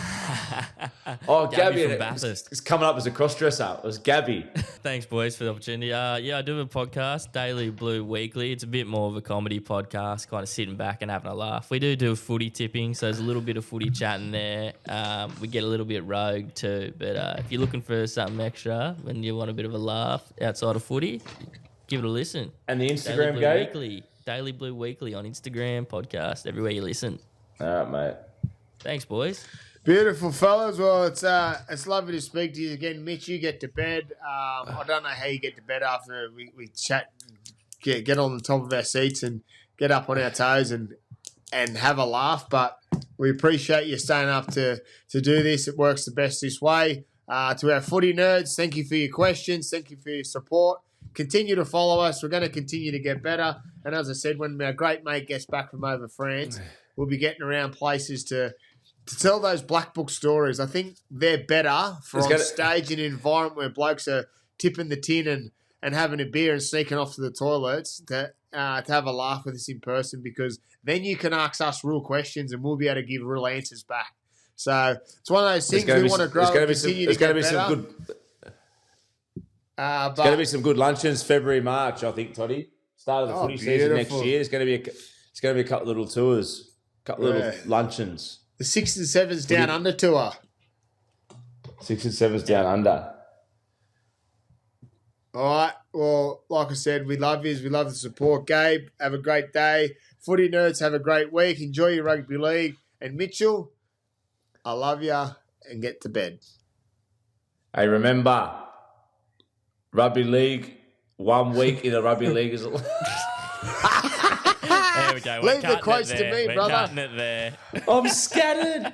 Gabby from Bathurst. It's coming up as a cross-dresser. It was Gabby. Thanks, boys, for the opportunity. I do have a podcast, Daily Blue Weekly. It's a bit more of a comedy podcast, kind of sitting back and having a laugh. We do footy tipping, so there's a little bit of footy chatting there. We get a little bit rogue too, but if you're looking for something extra and you want a bit of a laugh outside of footy, give it a listen. And the Instagram, Gabe? Daily Blue Weekly on Instagram, podcast, everywhere you listen. All right, mate. Thanks, boys. Beautiful, fellas. Well, it's lovely to speak to you again. Mitch, you get to bed. I don't know how you get to bed after we chat, get on the top of our seats and get up on our toes and have a laugh. But we appreciate you staying up to do this. It works the best this way. To our footy nerds, thank you for your questions. Thank you for your support. Continue to follow us. We're going to continue to get better. And as I said, when our great mate gets back from over France, we'll be getting around places to tell those black book stories. I think they're better for on stage in an environment where blokes are tipping the tin and having a beer and sneaking off to the toilets to have a laugh with us in person, because then you can ask us real questions and we'll be able to give real answers back. So it's one of those things we want to grow and continue to get better. There's going to be some good luncheons February, March, I think, Toddy. Start of the footy season next year. It's going to be a couple of little tours, little luncheons. The 6 and 7's down under tour. 6 and 7's down under. All right. Well, like I said, we love you. We love the support. Gabe, have a great day. Footy nerds, have a great week. Enjoy your rugby league. And Mitchell, I love you, and get to bed. Hey, remember, rugby league, 1 week in the rugby league is... There we go. Leave the quotes to me, brother. We're cutting it there. I'm scattered.